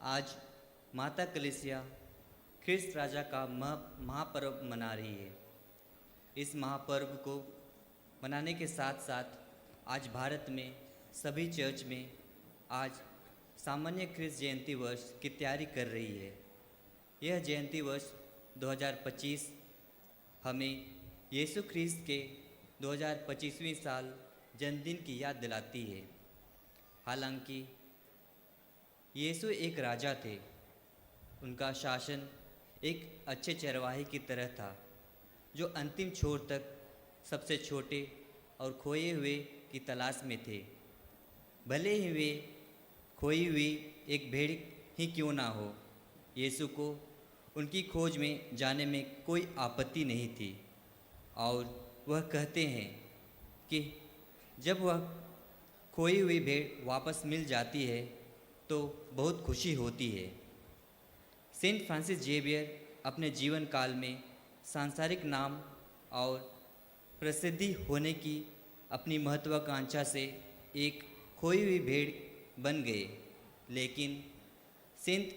आज माता कलीसिया ख्रिस्त राजा का महापर्व मना रही है। इस महापर्व को मनाने के साथ साथ आज भारत में सभी चर्च में आज सामान्य ख्रिस्त जयंती वर्ष की तैयारी कर रही है। यह जयंती वर्ष 2025 हमें यीशु ख्रिस्त के 2025वें साल जन्मदिन की याद दिलाती है। हालांकि यीशु एक राजा थे, उनका शासन एक अच्छे चरवाहे की तरह था जो अंतिम छोर तक सबसे छोटे और खोए हुए की तलाश में थे। भले ही वे खोई हुई एक भेड़ ही क्यों ना हो, यीशु को उनकी खोज में जाने में कोई आपत्ति नहीं थी। और वह कहते हैं कि जब वह खोई हुई भेड़ वापस मिल जाती है तो बहुत खुशी होती है। सेंट फ्रांसिस जेवियर अपने जीवन काल में सांसारिक नाम और प्रसिद्धि होने की अपनी महत्वाकांक्षा से एक खोई हुई भेड़ बन गए, लेकिन सेंट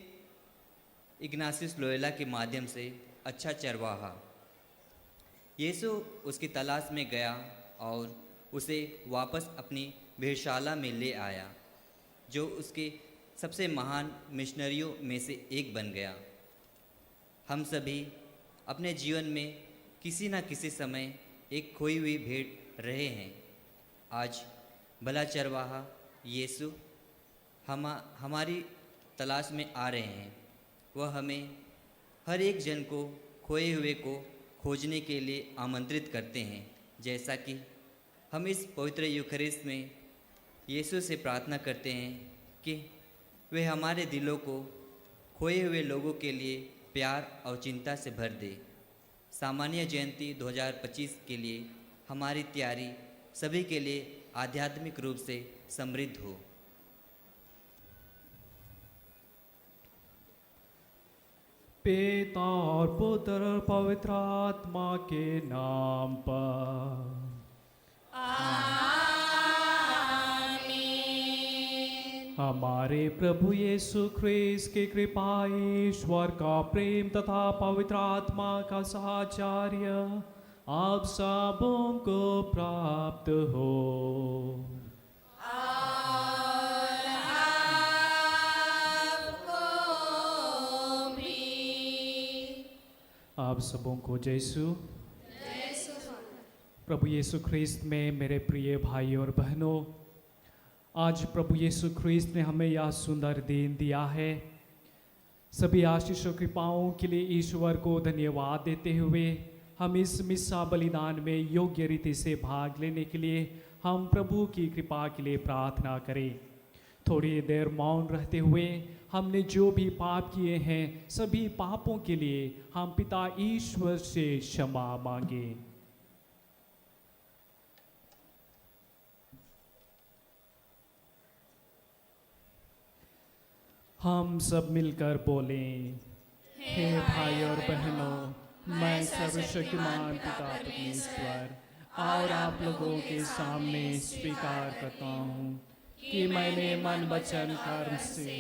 इग्नासियस लोयोला के माध्यम से अच्छा चरवाहा यीशु उसकी तलाश में गया और उसे वापस अपनी भेड़शाला में ले आया, जो उसके सबसे महान मिशनरियों में से एक बन गया। हम सभी अपने जीवन में किसी न किसी समय एक खोई हुई भेड़ रहे हैं। आज भला चरवाहा यीशु हमारी तलाश में आ रहे हैं। वह हमें हर एक जन को खोए हुए को खोजने के लिए आमंत्रित करते हैं, जैसा कि हम इस पवित्र यूखरिस्त में यीशु से प्रार्थना करते हैं कि वे हमारे दिलों को खोए हुए लोगों के लिए प्यार और चिंता से भर दे। सामान्य जयंती 2025 के लिए हमारी तैयारी सभी के लिए आध्यात्मिक रूप से समृद्ध हो। पिता और पुत्र और पवित्र आत्मा के नाम पर हमारे प्रभु यीशु ख्रिस्त की कृपा, ईश्वर का प्रेम तथा पवित्र आत्मा का साहचर्य आप सबों को प्राप्त हो। आप सबों को जयसु। प्रभु यीशु ख्रिस्त में मेरे प्रिय भाई और बहनों, आज प्रभु यीशु ख्रिस्त ने हमें यह सुंदर दिन दिया है। सभी आशीष और कृपाओं के लिए ईश्वर को धन्यवाद देते हुए हम इस मिस्सा बलिदान में योग्य रीति से भाग लेने के लिए हम प्रभु की कृपा के लिए प्रार्थना करें। थोड़ी देर मौन रहते हुए हमने जो भी पाप किए हैं, सभी पापों के लिए हम पिता ईश्वर से क्षमा मांगे। हम सब मिलकर बोलें, हे भाई और बहनों, मैं सर्वशक्तिमान पिता परमेश्वर और आप लोगों के सामने स्वीकार करता हूँ कि मैंने मन वचन कर्म से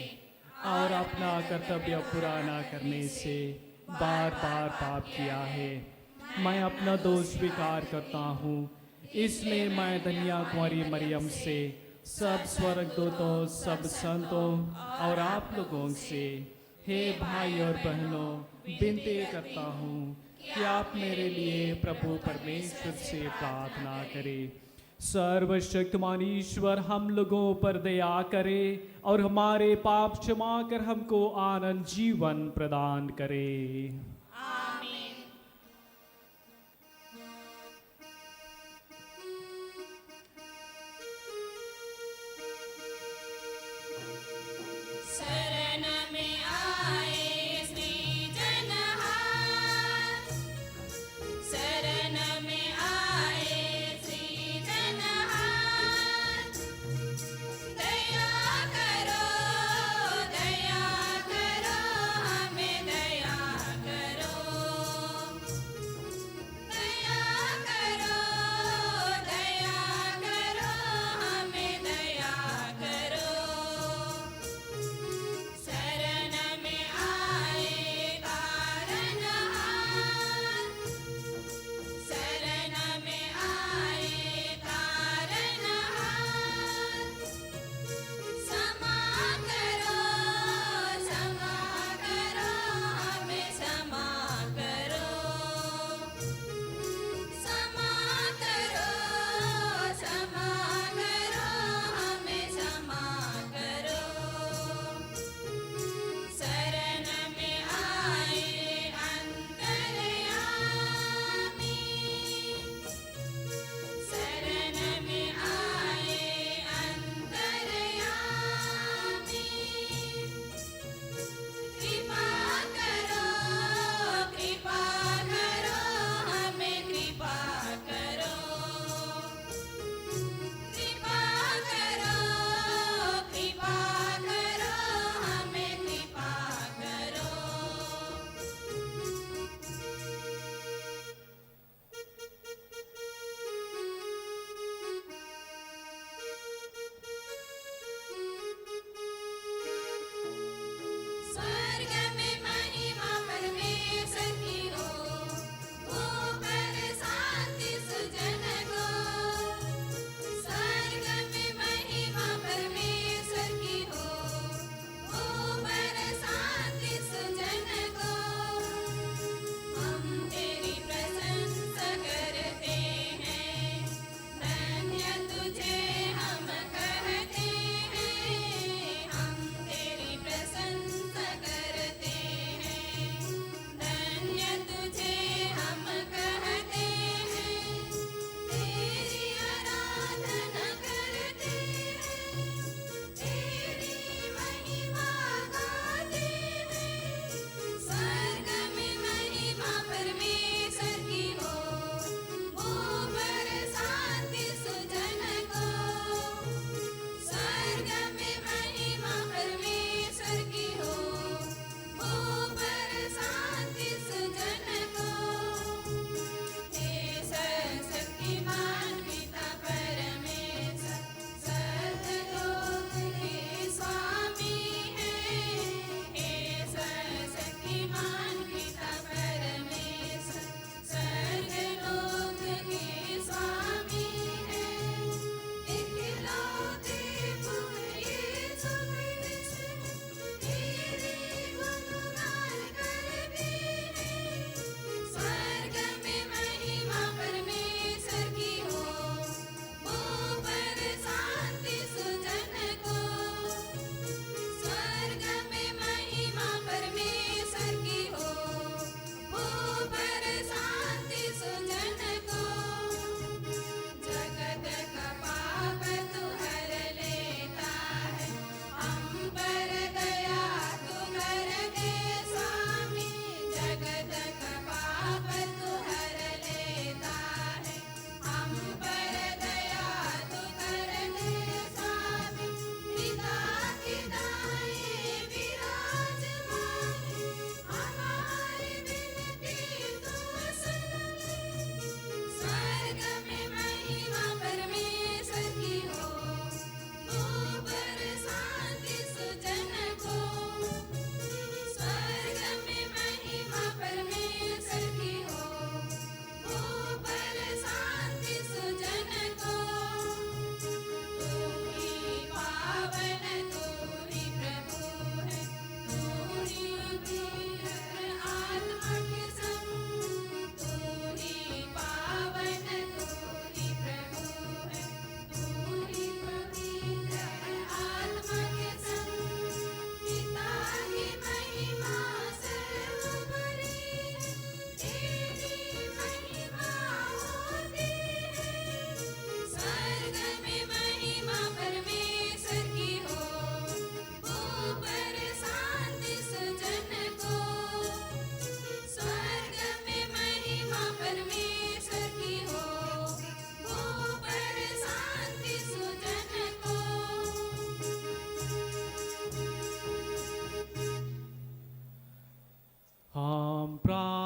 और अपना कर्तव्य पूरा न करने से बार बार पाप किया है। मैं अपना दोष स्वीकार करता हूँ। इसलिए मैं धन्या कुंवारी मरियम से, सब स्वर्गदूतों, सब संतों और आप लोगों से, हे भाई और बहनों, विनती करता हूँ कि आप मेरे लिए प्रभु परमेश्वर से प्रार्थना करें। सर्वशक्तिमान ईश्वर हम लोगों पर दया करे और हमारे पाप क्षमा कर हमको आनंद जीवन प्रदान करे। दया करो हमें, दया करो।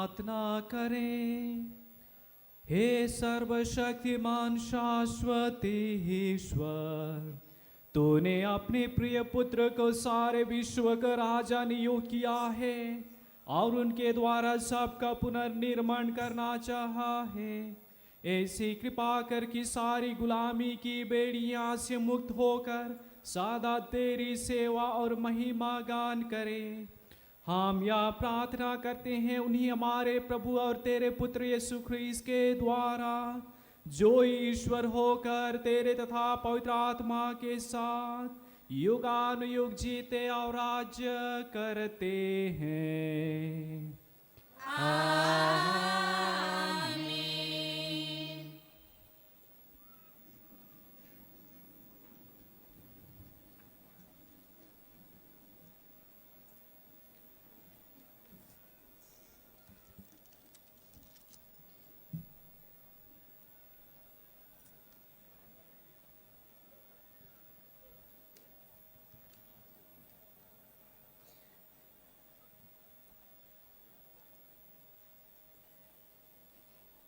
प्रार्थना करें। हे सर्वशक्तिमान शाश्वत ईश्वर, तूने अपने प्रिय पुत्र को सारे विश्व का राजा नियुक्त किया है और उनके द्वारा सबका पुनर्निर्माण करना चाहा है। ऐसी कृपा कर कि सारी गुलामी की बेड़ियां से मुक्त होकर सदा तेरी सेवा और महिमा गान करें। हम यह प्रार्थना करते हैं उन्हीं हमारे प्रभु और तेरे पुत्र यीशु ख्रीस्त के द्वारा, जो ईश्वर होकर तेरे तथा पवित्र आत्मा के साथ युगानुयुग जीते और राज्य करते हैं।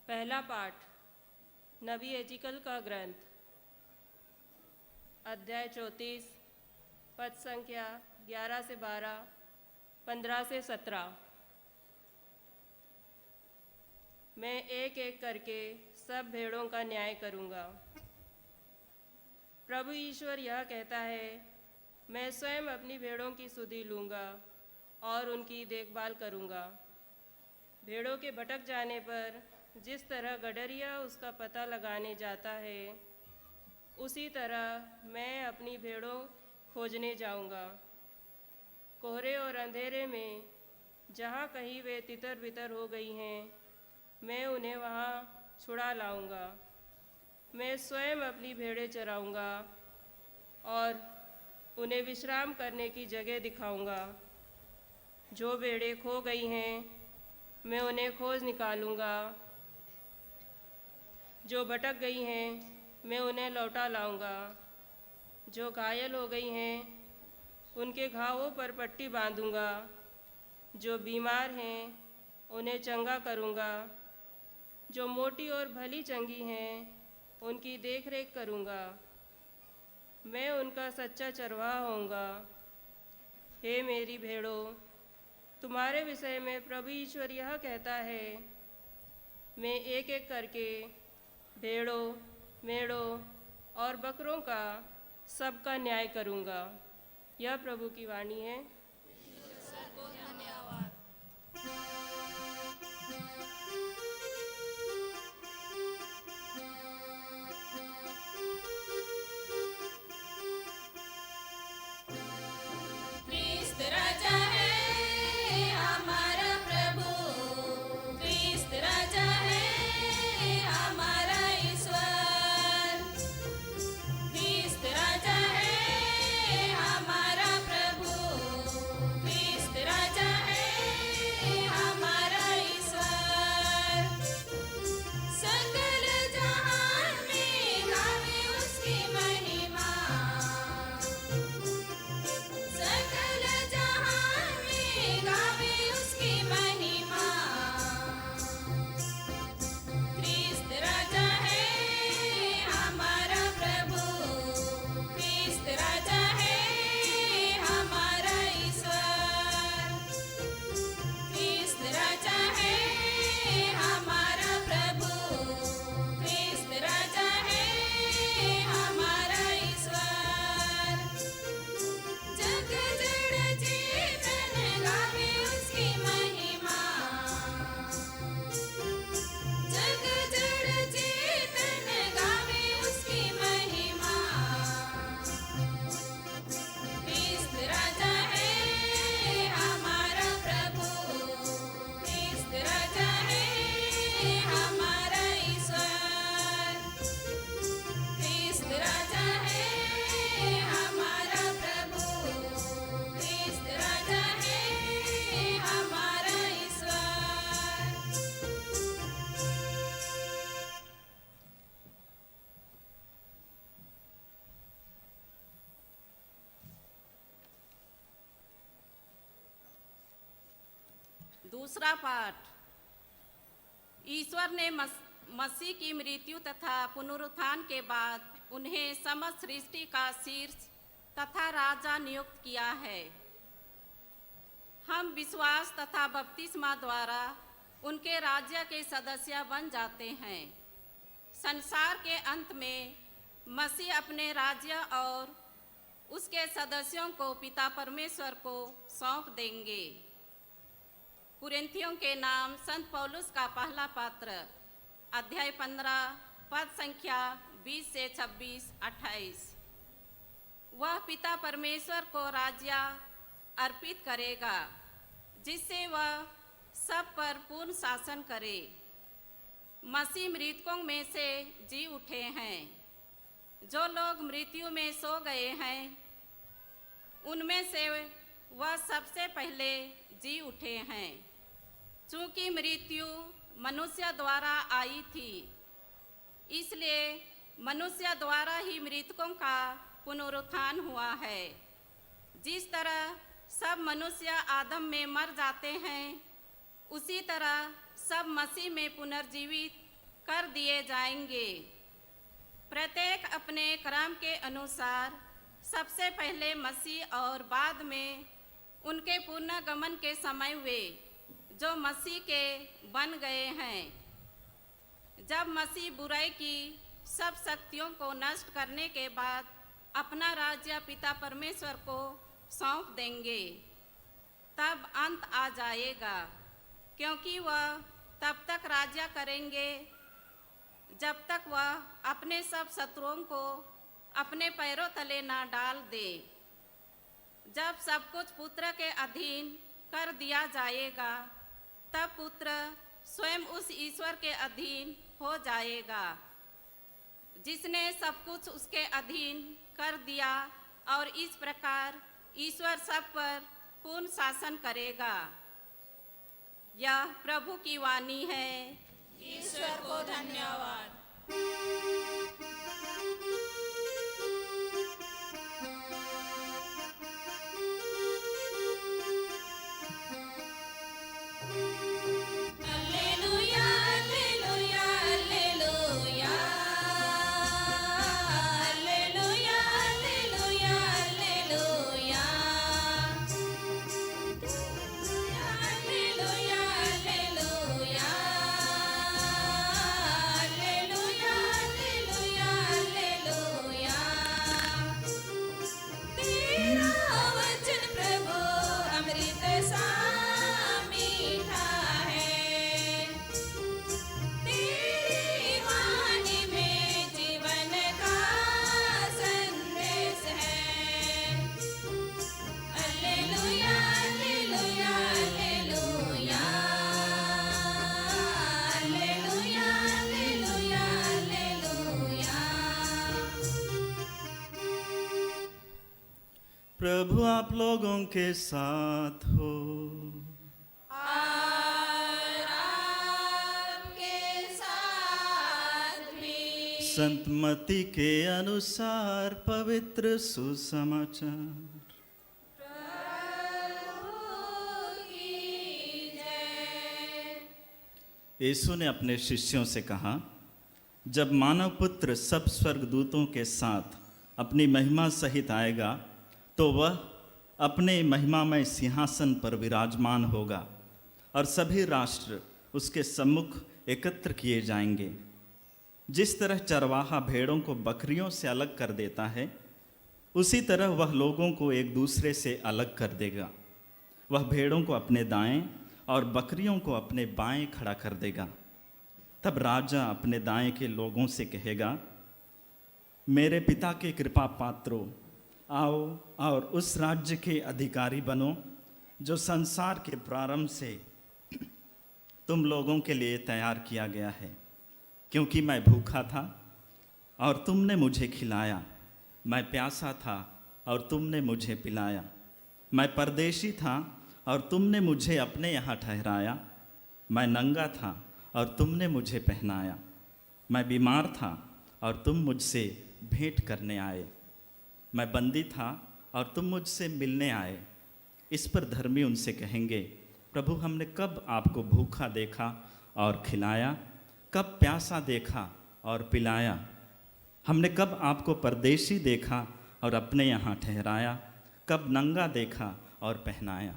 पहला पाठ नबी एजिकल का ग्रंथ, अध्याय 34, पद संख्या 11 से 12, 15 से 17। मैं एक एक करके सब भेड़ों का न्याय करूँगा। प्रभु ईश्वर यह कहता है, मैं स्वयं अपनी भेड़ों की सुधि लूँगा और उनकी देखभाल करूँगा। भेड़ों के भटक जाने पर जिस तरह गडरिया उसका पता लगाने जाता है, उसी तरह मैं अपनी भेड़ों खोजने जाऊंगा। कोहरे और अंधेरे में जहाँ कहीं वे तितर बितर हो गई हैं, मैं उन्हें वहाँ छुड़ा लाऊंगा। मैं स्वयं अपनी भेड़ें चराऊंगा और उन्हें विश्राम करने की जगह दिखाऊंगा। जो भेड़ें खो गई हैं, मैं उन्हें खोज निकालूंगा। जो भटक गई हैं, मैं उन्हें लौटा लाऊंगा। जो घायल हो गई हैं, उनके घावों पर पट्टी बांधूंगा। जो बीमार हैं, उन्हें चंगा करूंगा। जो मोटी और भली चंगी हैं, उनकी देखरेख करूंगा। मैं उनका सच्चा चरवाहा होऊंगा। हे मेरी भेड़ों, तुम्हारे विषय में प्रभु ईश्वर यह कहता है, मैं एक एक करके भेड़ों, मेढ़ों और बकरों का सबका न्याय करूंगा। यह प्रभु की वाणी है। क्रिस्त राजा है हमारा प्रभु, क्रिस्त राजा है हमारा ईश्वर। क्रिस्त राजा है हमारा प्रभु, क्रिस्त राजा है हमारा ईश्वर। सकल जहान में गावे उसकी महिमा, सकल जहान में गावे उसकी महिमा। क्रिस्त राजा है हमारा प्रभु, क्रिस्त राजा है हमारा ईश्वर। क्रिस्त राजा है हमारा प्रभु, क्रिस्त राजा है हमारा ईश्वर। जग जड़ चेतन गावे उसकी महिमा, जग जड़ चेतन गावे उसकी महिमा। क्रिस्त राजा है हमारा प्रभु, क्रिस्त राजा है हमारा ईश्वर। क्रिस्त राजा है हमारा प्रभु, क्रिस्त राजा है हमारा ईश्वर। दूसरा पाठ ईश्वर ने मसीह की मृत्यु तथा पुनरुत्थान के बाद उन्हें समस्त सृष्टि का शीर्ष तथा राजा नियुक्त किया है। हम विश्वास तथा बपतिस्मा द्वारा उनके राज्य के सदस्य बन जाते हैं। संसार के अंत में मसीह अपने राज्य और उसके सदस्यों को पिता परमेश्वर को सौंप देंगे। कुरिन्थियों के नाम संत पौलुस का पहला पत्र अध्याय 15 पद संख्या 20 से 26, 28। वह पिता परमेश्वर को राज्य अर्पित करेगा जिससे वह सब पर पूर्ण शासन करे। मसीह मृतकों में से जी उठे हैं। जो लोग मृत्यु में सो गए हैं उनमें से वह सबसे पहले जी उठे हैं। चूँकि मृत्यु मनुष्य द्वारा आई थी, इसलिए मनुष्य द्वारा ही मृतकों का पुनरुत्थान हुआ है। जिस तरह सब मनुष्य आदम में मर जाते हैं, उसी तरह सब मसीह में पुनर्जीवित कर दिए जाएंगे। प्रत्येक अपने क्रम के अनुसार, सबसे पहले मसीह और बाद में उनके पुनर्गमन के समय वे जो मसीह के बन गए हैं। जब मसीह बुराई की सब शक्तियों को नष्ट करने के बाद अपना राज्य पिता परमेश्वर को सौंप देंगे, तब अंत आ जाएगा, क्योंकि वह तब तक राज्य करेंगे जब तक वह अपने सब शत्रुओं को अपने पैरों तले ना डाल दे। जब सब कुछ पुत्र के अधीन कर दिया जाएगा, तब पुत्र स्वयं उस ईश्वर के अधीन हो जाएगा जिसने सब कुछ उसके अधीन कर दिया, और इस प्रकार ईश्वर सब पर पूर्ण शासन करेगा। यह प्रभु की वाणी है। ईश्वर को धन्यवाद। Hallelujah hallelujah hallelujah hallelujah hallelujah hallelujah hallelujah hallelujah hallelujah hallelujah तेरा वचन प्रभु अमृत सा मीठा है। तेरी वाणी में जीवन का संदेश है। Hallelujah hallelujah hallelujah hallelujah hallelujah hallelujah. प्रभु आप लोगों के साथ हो। और आपके साथ भी। संत मत्ती के अनुसार पवित्र सुसमाचार। यीशु ने अपने शिष्यों से कहा, जब मानव पुत्र सब स्वर्गदूतों के साथ अपनी महिमा सहित आएगा, तो वह अपने महिमामय सिंहासन पर विराजमान होगा और सभी राष्ट्र उसके सम्मुख एकत्र किए जाएंगे। जिस तरह चरवाहा भेड़ों को बकरियों से अलग कर देता है, उसी तरह वह लोगों को एक दूसरे से अलग कर देगा। वह भेड़ों को अपने दाएं और बकरियों को अपने बाएं खड़ा कर देगा। तब राजा अपने दाएं के लोगों से कहेगा, मेरे पिता के कृपा पात्रों, आओ और उस राज्य के अधिकारी बनो जो संसार के प्रारंभ से तुम लोगों के लिए तैयार किया गया है। क्योंकि मैं भूखा था और तुमने मुझे खिलाया, मैं प्यासा था और तुमने मुझे पिलाया, मैं परदेशी था और तुमने मुझे अपने यहाँ ठहराया, मैं नंगा था और तुमने मुझे पहनाया, मैं बीमार था और तुम मुझसे भेंट करने आए, मैं बंदी था और तुम मुझसे मिलने आए। इस पर धर्मी उनसे कहेंगे, प्रभु हमने कब आपको भूखा देखा और खिलाया, कब प्यासा देखा और पिलाया। हमने कब आपको परदेशी देखा और अपने यहाँ ठहराया, कब नंगा देखा और पहनाया।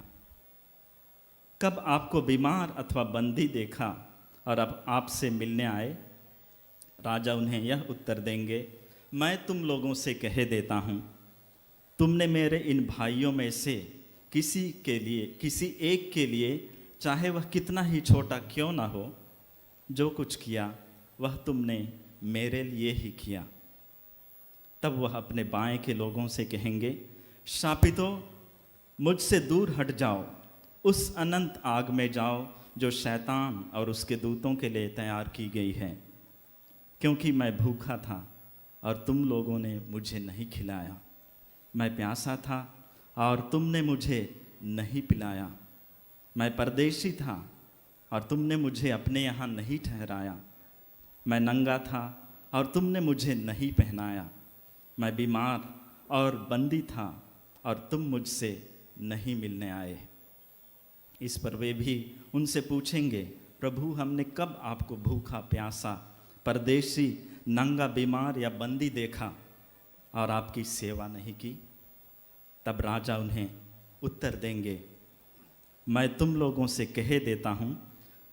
कब आपको बीमार अथवा बंदी देखा और अब आपसे मिलने आए। राजा उन्हें यह उत्तर देंगे, मैं तुम लोगों से कह देता हूँ, तुमने मेरे इन भाइयों में से किसी एक के लिए, चाहे वह कितना ही छोटा क्यों ना हो, जो कुछ किया वह तुमने मेरे लिए ही किया। तब वह अपने बाएं के लोगों से कहेंगे, शापितों, मुझसे दूर हट जाओ, उस अनंत आग में जाओ जो शैतान और उसके दूतों के लिए तैयार की गई है। क्योंकि मैं भूखा था और तुम लोगों ने मुझे नहीं खिलाया, मैं प्यासा था और तुमने मुझे नहीं पिलाया, मैं परदेशी था और तुमने मुझे अपने यहाँ नहीं ठहराया, मैं नंगा था और तुमने मुझे नहीं पहनाया, मैं बीमार और बंदी था और तुम मुझसे नहीं मिलने आए। इस पर वे भी उनसे पूछेंगे, प्रभु, हमने कब आपको भूखा, प्यासा, परदेशी, नंगा, बीमार या बंदी देखा और आपकी सेवा नहीं की? तब राजा उन्हें उत्तर देंगे, मैं तुम लोगों से कह देता हूँ,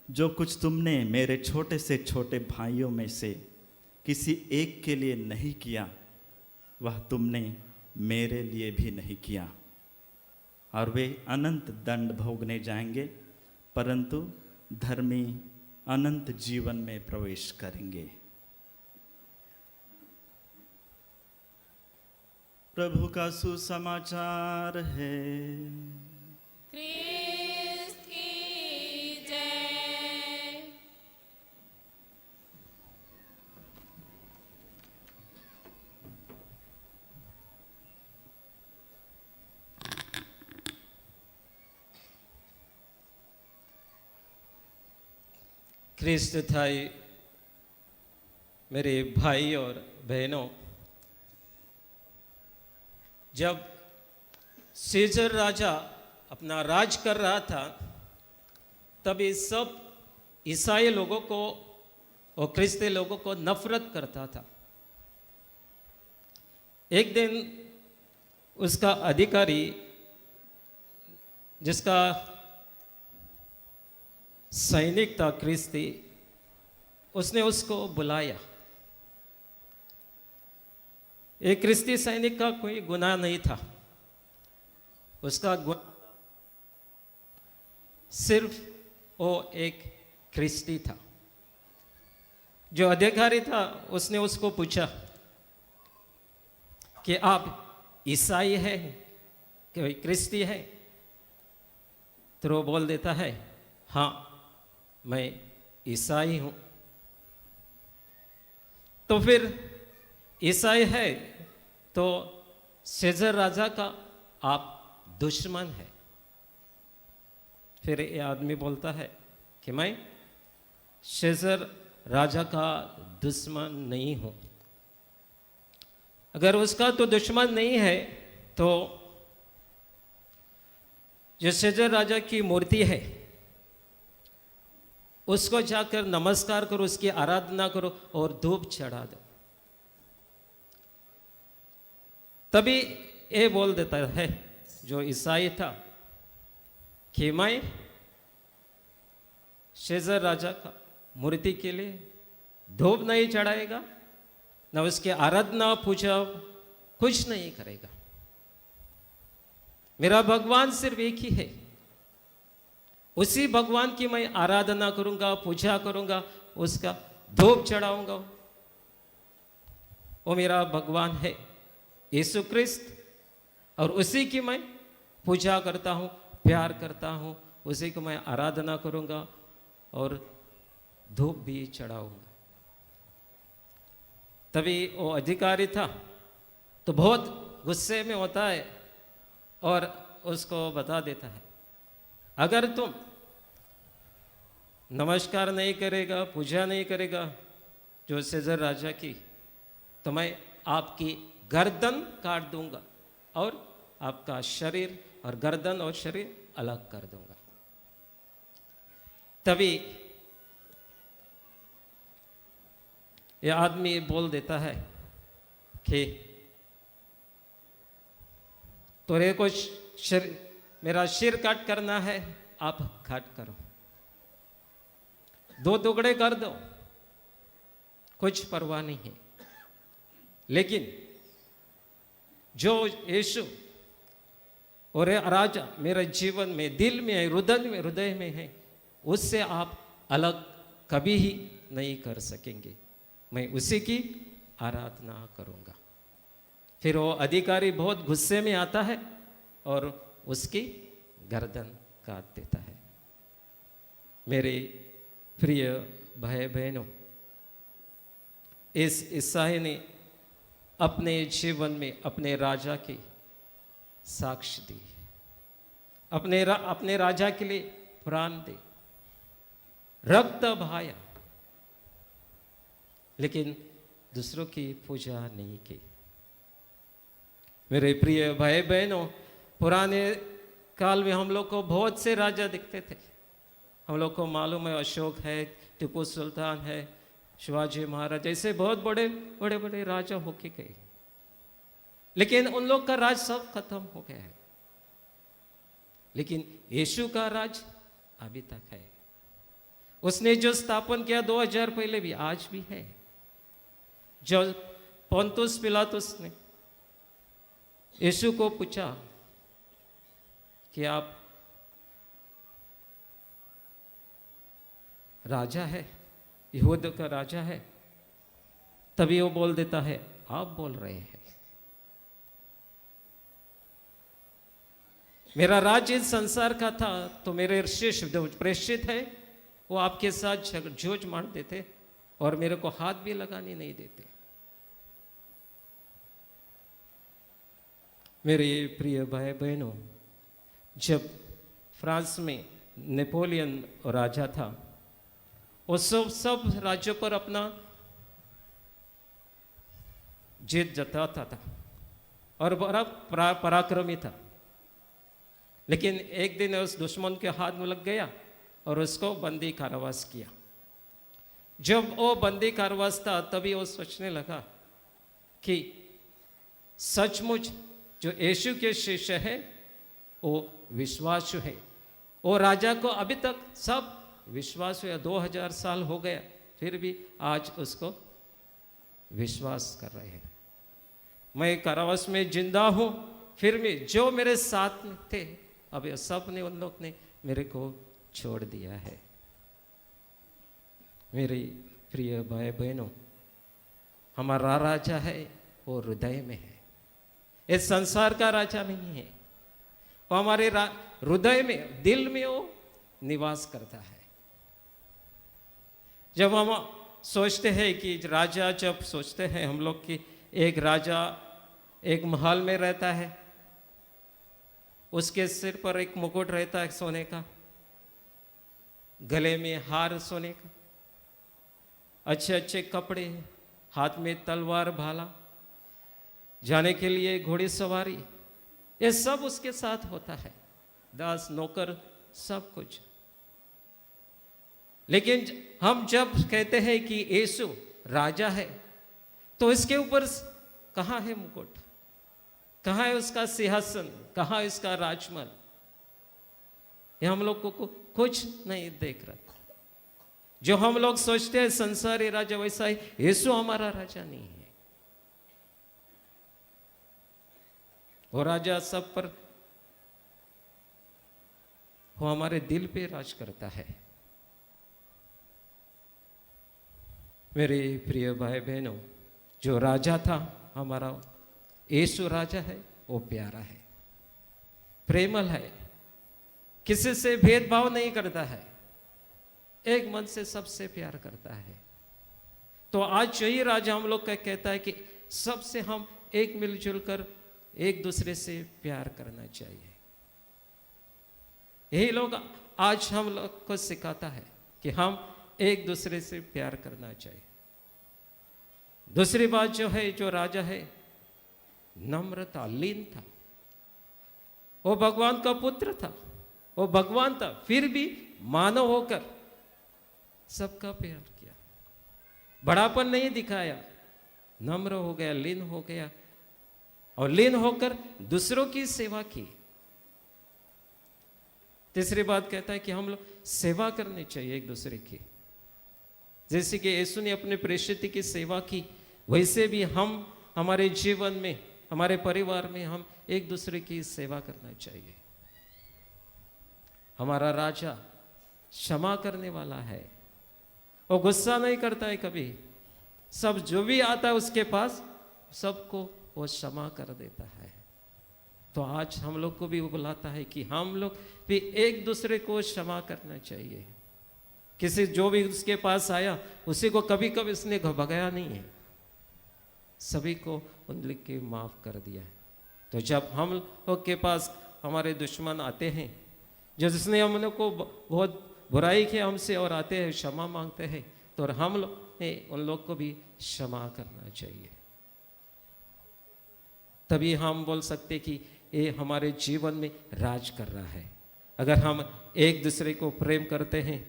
जो कुछ तुमने मेरे छोटे से छोटे भाइयों में से किसी एक के लिए नहीं किया, वह तुमने मेरे लिए भी नहीं किया। और वे अनंत दंड भोगने जाएंगे, परंतु धर्मी अनंत जीवन में प्रवेश करेंगे। प्रभु का सुसमाचार है। ख्रिस्त की जय। ख्रिस्त थाई मेरे भाई और बहनों, जब सीजर राजा अपना राज कर रहा था, तब ये सब ईसाई लोगों को और क्रिस्ती लोगों को नफरत करता था। एक दिन उसका अधिकारी, जिसका सैनिक था क्रिस्ती, उसने उसको बुलाया। एक क्रिस्ती सैनिक का कोई गुनाह नहीं था, उसका सिर्फ वो एक क्रिस्ती था। जो अधिकारी था उसने उसको पूछा कि आप ईसाई हैं कि क्रिस्ती है? तो वो बोल देता है, हाँ, मैं ईसाई हूँ। तो फिर ईसाई है तो सीजर राजा का आप दुश्मन है। फिर ये आदमी बोलता है कि मैं सीजर राजा का दुश्मन नहीं हूँ। अगर उसका तो दुश्मन नहीं है तो जो सीजर राजा की मूर्ति है उसको जाकर नमस्कार करो, उसकी आराधना करो और धूप चढ़ा दो। तभी ये बोल देता है जो ईसाई था कि मैं सीजर राजा का मूर्ति के लिए धूप नहीं चढ़ाएगा, न उसकी आराधना पूजा कुछ नहीं करेगा। मेरा भगवान सिर्फ एक ही है, उसी भगवान की मैं आराधना करूंगा, पूजा करूंगा, उसका धूप चढ़ाऊंगा। वो मेरा भगवान है यीशु क्रिस्त, और उसी की मैं पूजा करता हूँ, प्यार करता हूँ, उसी को मैं आराधना करूँगा और धूप भी चढ़ाऊँगा। तभी वो अधिकारी था तो बहुत गुस्से में होता है और उसको बता देता है, अगर तुम नमस्कार नहीं करेगा, पूजा नहीं करेगा जो सीजर राजा की, तो मैं आपकी गर्दन काट दूंगा और आपका शरीर और गर्दन और शरीर अलग कर दूंगा। तभी ये आदमी बोल देता है कि तोरे को मेरा सिर काट करना है, आप काट करो, 2 टुकड़े कर दो, कुछ परवाह नहीं है। लेकिन जो यीशु और राजा मेरे जीवन में, दिल में, हृदय में है, उससे आप अलग कभी ही नहीं कर सकेंगे। मैं उसी की आराधना करूंगा। फिर वो अधिकारी बहुत गुस्से में आता है और उसकी गर्दन काट देता है। मेरे प्रिय भाई बहनों, इस ईसाई ने अपने जीवन में अपने राजा की साक्ष्य दी, अपने राजा के लिए प्राण दे, रक्त बहाया, लेकिन दूसरों की पूजा नहीं की। मेरे प्रिय भाई बहनों, पुराने काल में हम लोग को बहुत से राजा दिखते थे। हम लोग को मालूम है अशोक है, टीपू सुल्तान है, शिवाजी महाराज, ऐसे बहुत बड़े बड़े राजा होके गए, लेकिन उन लोग का राज सब खत्म हो गया है। लेकिन यीशु का राज अभी तक है। उसने जो स्थापन किया 2000 पहले भी, आज भी है। जो पोंतुस पिलातुस ने यीशु को पूछा कि आप राजा है, यहूद का राजा है, तभी वो बोल देता है आप बोल रहे हैं। मेरा राज्य इस संसार का था तो मेरे शिष्य जो प्रेषित है वो आपके साथ झूठ मार देते और मेरे को हाथ भी लगाने नहीं देते। मेरे प्रिय भाई बहनों, जब फ्रांस में नेपोलियन राजा था, वो सब राज्यों पर अपना जीत जताता था और बड़ा पराक्रमी था। लेकिन एक दिन उस दुश्मन के हाथ में लग गया और उसको बंदी कारावास किया। जब वो बंदी कारावास था तभी वो सोचने लगा कि सचमुच जो यीशु के शिष्य है वो विश्वासु है। वो राजा को अभी तक सब विश्वास हुआ, 2000 साल हो गया, फिर भी आज उसको विश्वास कर रहे हैं। मैं कारावास में जिंदा हूँ, फिर भी जो मेरे साथ में थे अभी सब ने, उन लोग ने मेरे को छोड़ दिया है। मेरे प्रिय भाई बहनों, हमारा राजा है वो हृदय में है, इस संसार का राजा नहीं है। वो हमारे हृदय में, दिल में वो निवास करता है। जब हम सोचते हैं कि राजा, जब सोचते हैं हम लोग कि एक राजा एक महल में रहता है, उसके सिर पर एक मुकुट रहता है सोने का, गले में हार सोने का, अच्छे अच्छे कपड़े, हाथ में तलवार भाला, जाने के लिए घोड़ेसवारी, ये सब उसके साथ होता है, दास नौकर सब कुछ। लेकिन हम जब कहते हैं कि यीशु राजा है तो इसके ऊपर कहाँ है मुकुट, कहाँ है उसका सिंहासन, कहाँ है उसका राजमहल? ये हम लोग को कुछ नहीं देख रहा। जो हम लोग सोचते हैं संसारी राजा, वैसा ही यीशु हमारा राजा नहीं है। वो राजा सब पर, वो हमारे दिल पे राज करता है। मेरे प्रिय भाई बहनों, जो राजा था हमारा यीशु राजा है, वो प्यारा है, प्रेमल है, किसी से भेदभाव नहीं करता है, एक मन से सबसे प्यार करता है। तो आज यही राजा हम लोग का कहता है कि सबसे हम एक मिलजुल कर एक दूसरे से प्यार करना चाहिए। यही लोग आज हम लोग को सिखाता है कि हम एक दूसरे से प्यार करना चाहिए। दूसरी बात जो है, जो राजा है नम्रता, लीन था, वो भगवान का पुत्र था, वो भगवान था, फिर भी मानव होकर सबका प्यार किया। बड़ापन नहीं दिखाया, नम्र हो गया, लीन हो गया और लीन होकर दूसरों की सेवा की। तीसरी बात कहता है कि हम लोग सेवा करनी चाहिए एक दूसरे की। जैसे कि यीशु ने अपने प्रेषित की सेवा की, वैसे भी हम हमारे जीवन में, हमारे परिवार में हम एक दूसरे की सेवा करना चाहिए। हमारा राजा क्षमा करने वाला है, वो गुस्सा नहीं करता है कभी। सब जो भी आता है उसके पास, सबको वो क्षमा कर देता है। तो आज हम लोग को भी वो बुलाता है कि हम लोग भी एक दूसरे को क्षमा करना चाहिए। किसी जो भी उसके पास आया उसी को कभी कभी उसने भगाया नहीं है, सभी को उन के माफ कर दिया है। तो जब हम लोग के पास हमारे दुश्मन आते हैं, जो जिसने हम लोग को बहुत बुराई किया हमसे और आते हैं क्षमा मांगते हैं, तो हम लोग ने उन लोग को भी क्षमा करना चाहिए। तभी हम बोल सकते कि ये हमारे जीवन में राज कर रहा है। अगर हम एक दूसरे को प्रेम करते हैं,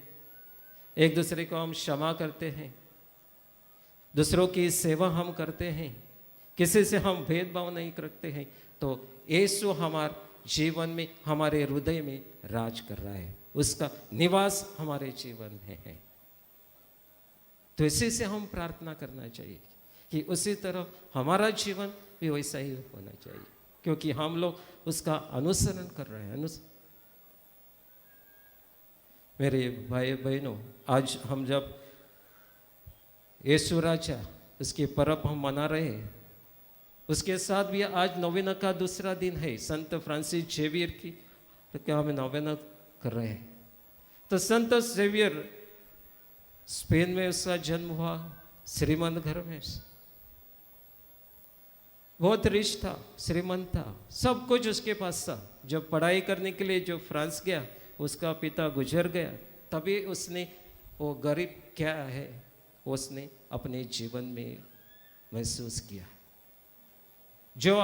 एक दूसरे को हम क्षमा करते हैं, दूसरों की सेवा हम करते हैं, किसी से हम भेदभाव नहीं करते हैं, तो यीशु हमारे जीवन में, हमारे हृदय में राज कर रहा है, उसका निवास हमारे जीवन में है। तो इसी से हम प्रार्थना करना चाहिए कि उसी तरह हमारा जीवन भी वैसा ही होना चाहिए, क्योंकि हम लोग उसका अनुसरण कर रहे हैं। मेरे भाई बहनों, आज हम जब यीशु राजा उसके पर्व हम मना रहे हैं, उसके साथ भी आज नवेना का दूसरा दिन है। संत फ्रांसिस जेवियर की तो क्या हम नवेना कर रहे हैं। तो संत जेवियर स्पेन में उसका जन्म हुआ, श्रीमंत घर में, बहुत रिच था, श्रीमंत था, सब कुछ उसके पास था। जब पढ़ाई करने के लिए जो फ्रांस गया, उसका पिता गुजर गया, तभी उसने वो गरीब क्या है उसने अपने जीवन में महसूस किया। जो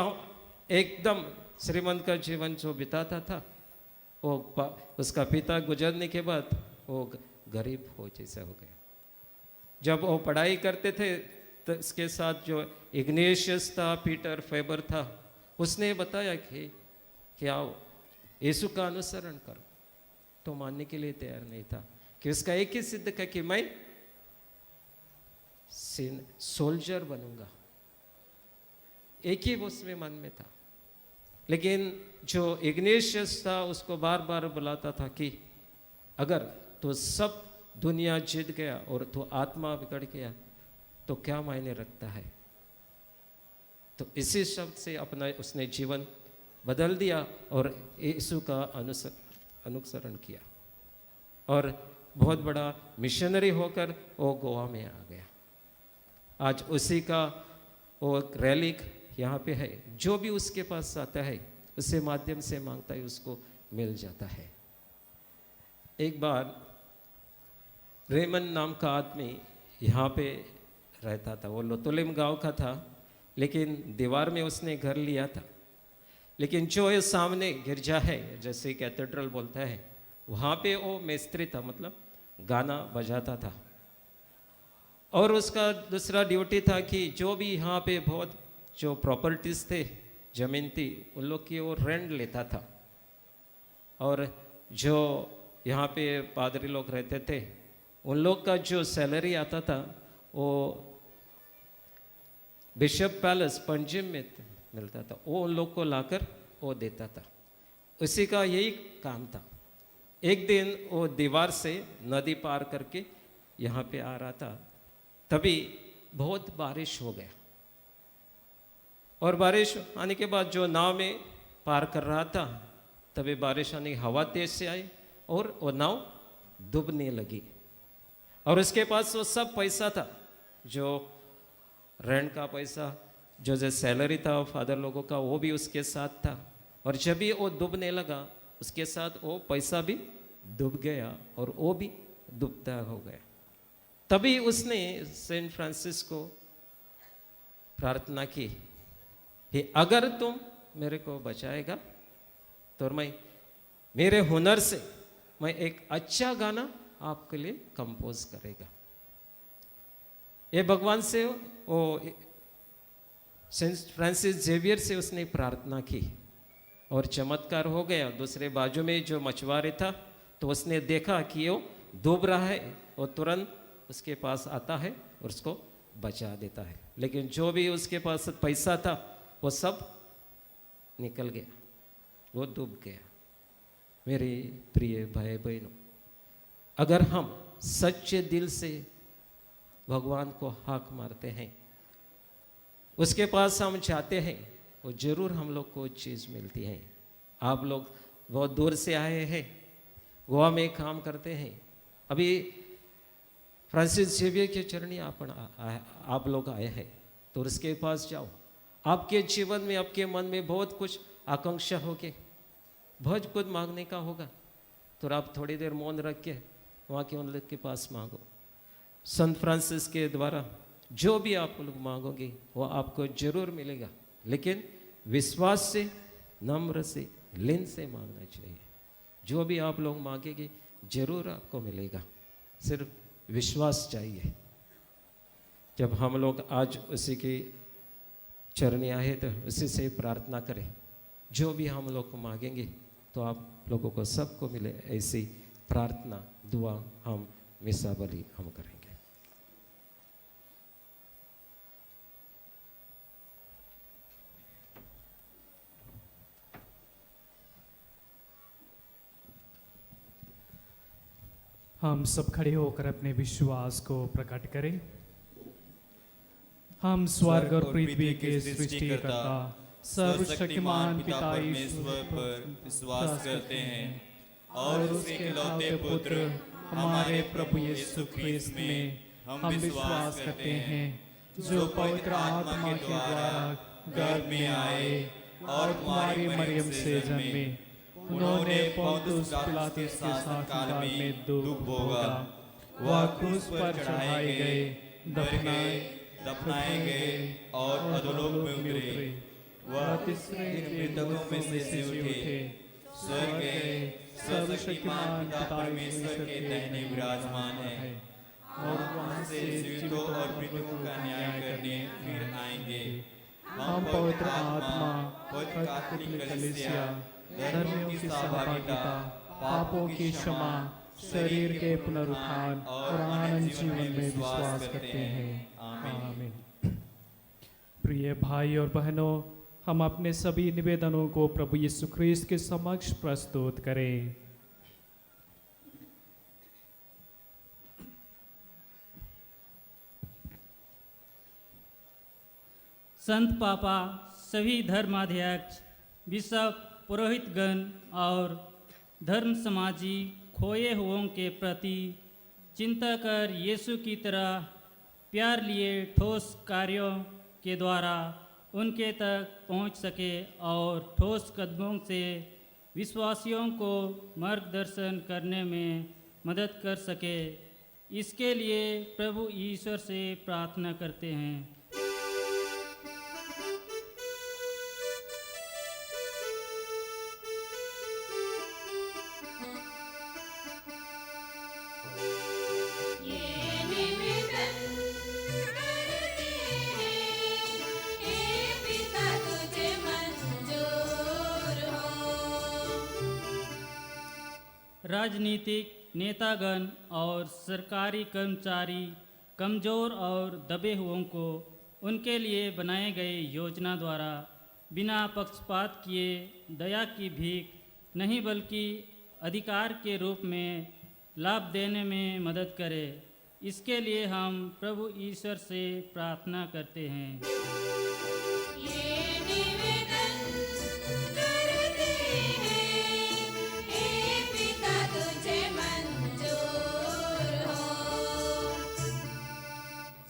एकदम श्रीमंत का जीवन जो बिताता था, वो उसका पिता गुजरने के बाद वो गरीब हो जैसा हो गया। जब वो पढ़ाई करते थे तो इसके साथ जो इग्नेशियस था, पीटर फेबर था, उसने बताया कि क्या यीशु का अनुसरण करो, तो मानने के लिए तैयार नहीं था। कि उसका एक ही सिद्ध का कि मैं सोल्जर बनूंगा, एक ही उसमें मन में था। लेकिन जो इग्नेशियस था उसको बार बार बुलाता था कि अगर तो सब दुनिया जीत गया और तो आत्मा बिगड़ गया तो क्या मायने रखता है। तो इसी शब्द से अपना उसने जीवन बदल दिया और यीशु का अनुसरण किया और बहुत बड़ा मिशनरी होकर वो गोवा में आ गया। आज उसी का वो रैलिक यहाँ पे है, जो भी उसके पास आता है उससे माध्यम से मांगता है उसको मिल जाता है। एक बार रेमन नाम का आदमी यहाँ पे रहता था, वो लोतोलिम गांव का था, लेकिन दीवार में उसने घर लिया था। लेकिन जो ये सामने गिरजा है, जैसे कैथेड्रल बोलता है, वहाँ पे वो मिस्त्री था, मतलब गाना बजाता था। और उसका दूसरा ड्यूटी था कि जो भी यहाँ पे बहुत जो प्रॉपर्टीज़ थे, ज़मीन थी, उन लोग की वो रेंट लेता था। और जो यहाँ पे पादरी लोग रहते थे, उन लोग का जो सैलरी आता था वो बिशप पैलेस पंजिम में मिलता था, वो उन लोग को लाकर वो देता था। उसी का यही काम था। एक दिन वो दीवार से नदी पार करके यहाँ पे आ रहा था, तभी बहुत बारिश हो गया। और बारिश आने के बाद जो नाव में पार कर रहा था, तभी बारिश आने की हवा तेज से आई और वो नाव डूबने लगी। और उसके पास वो सब पैसा था, जो रेंट का पैसा, जो सैलरी था फादर लोगों का, वो भी उसके साथ था। और जब भी वो डूबने लगा, उसके साथ वो पैसा भी डूब गया और वो भी डूबता हो गया। तभी उसने सेंट फ्रांसिस को प्रार्थना की कि अगर तुम मेरे को बचाएगा तो मैं मेरे हुनर से मैं एक अच्छा गाना आपके लिए कंपोज करेगा। ये भगवान से वो सेंट फ्रांसिस जेवियर से उसने प्रार्थना की और चमत्कार हो गया। दूसरे बाजू में जो मछुआरे था तो उसने देखा कि वो डूब रहा है, वो तुरंत उसके पास आता है और उसको बचा देता है। लेकिन जो भी उसके पास पैसा था वो सब निकल गया, वो डूब गया। मेरे प्रिय भाई बहनों, अगर हम सच्चे दिल से भगवान को हाक मारते हैं, उसके पास हम चाहते हैं, वो जरूर हम लोग को चीज़ मिलती है। आप लोग बहुत दूर से आए हैं, गोवा में काम करते हैं, अभी फ्रांसिस जेवियर के चरणी आप लोग आए हैं, तो उसके पास जाओ। आपके जीवन में, आपके मन में बहुत कुछ आकांक्षा होगी, बहुत कुछ मांगने का होगा, तो आप थोड़ी देर मौन रख के वहाँ के उन लोग के पास मांगो। संत फ्रांसिस के द्वारा जो भी आप लोग मांगोगे वो आपको जरूर मिलेगा, लेकिन विश्वास से, नम्र से, लीन से मांगना चाहिए। जो भी आप लोग मांगेंगे जरूर आपको मिलेगा, सिर्फ विश्वास चाहिए। जब हम लोग आज उसी की चरणी आए तो उसी से प्रार्थना करें, जो भी हम लोग को मांगेंगे तो आप लोगों को सबको मिले। ऐसी प्रार्थना, दुआ हम मिसा बलि हम करेंगे। हम सब खड़े होकर अपने विश्वास को प्रकट करें। हम स्वर्ग और पृथ्वी के सृष्टिकर्ता सर्वशक्तिमान पिता ईश्वर पर विश्वास करते हैं और उसके इकलौते पुत्र हमारे प्रभु यीशु ख्रिस्त में हम विश्वास करते हैं, जो पवित्र आत्मा के द्वारा गर्भ में आए और कुमारी मरियम से जन्मे। उन्होंने पौंतुस पिलातुस के शासनकाल में दुख भोगा, वह क्रूस पर चढ़ाए गए, दफनाए गए और अधोलोक में उतरे। वह तीसरे दिन मृतकों में से उठे, स्वर्ग गए, सर्वशक्तिमान पिता परमेश्वर के दाहिने विराजमान है और वहां से जीवितों और मृतकों का न्याय करने फिर आएंगे। हम पवित्र आत्मा, पवित्र कैथोलिक कलीसिया, धर्मियों की सहभागिता, पापों की क्षमा, शरीर के पुनरुत्थान और अनंत जीवन में विश्वास करते हैं। आमीन। प्रिय भाई और बहनों, हम अपने सभी निवेदनों को प्रभु यीशु ख्रिस्त के समक्ष प्रस्तुत करें। संत पापा, सभी धर्माध्यक्ष, बिशप, पुरोहितगण और धर्म समाजी खोए हुओं के प्रति चिंता कर यीशु की तरह प्यार लिए ठोस कार्यों के द्वारा उनके तक पहुंच सके और ठोस कदमों से विश्वासियों को मार्गदर्शन करने में मदद कर सके, इसके लिए प्रभु ईश्वर से प्रार्थना करते हैं। राजनीतिक नेतागण और सरकारी कर्मचारी कमज़ोर और दबे हुओं को उनके लिए बनाए गए योजना द्वारा बिना पक्षपात किए दया की भीख नहीं बल्कि अधिकार के रूप में लाभ देने में मदद करे, इसके लिए हम प्रभु ईश्वर से प्रार्थना करते हैं।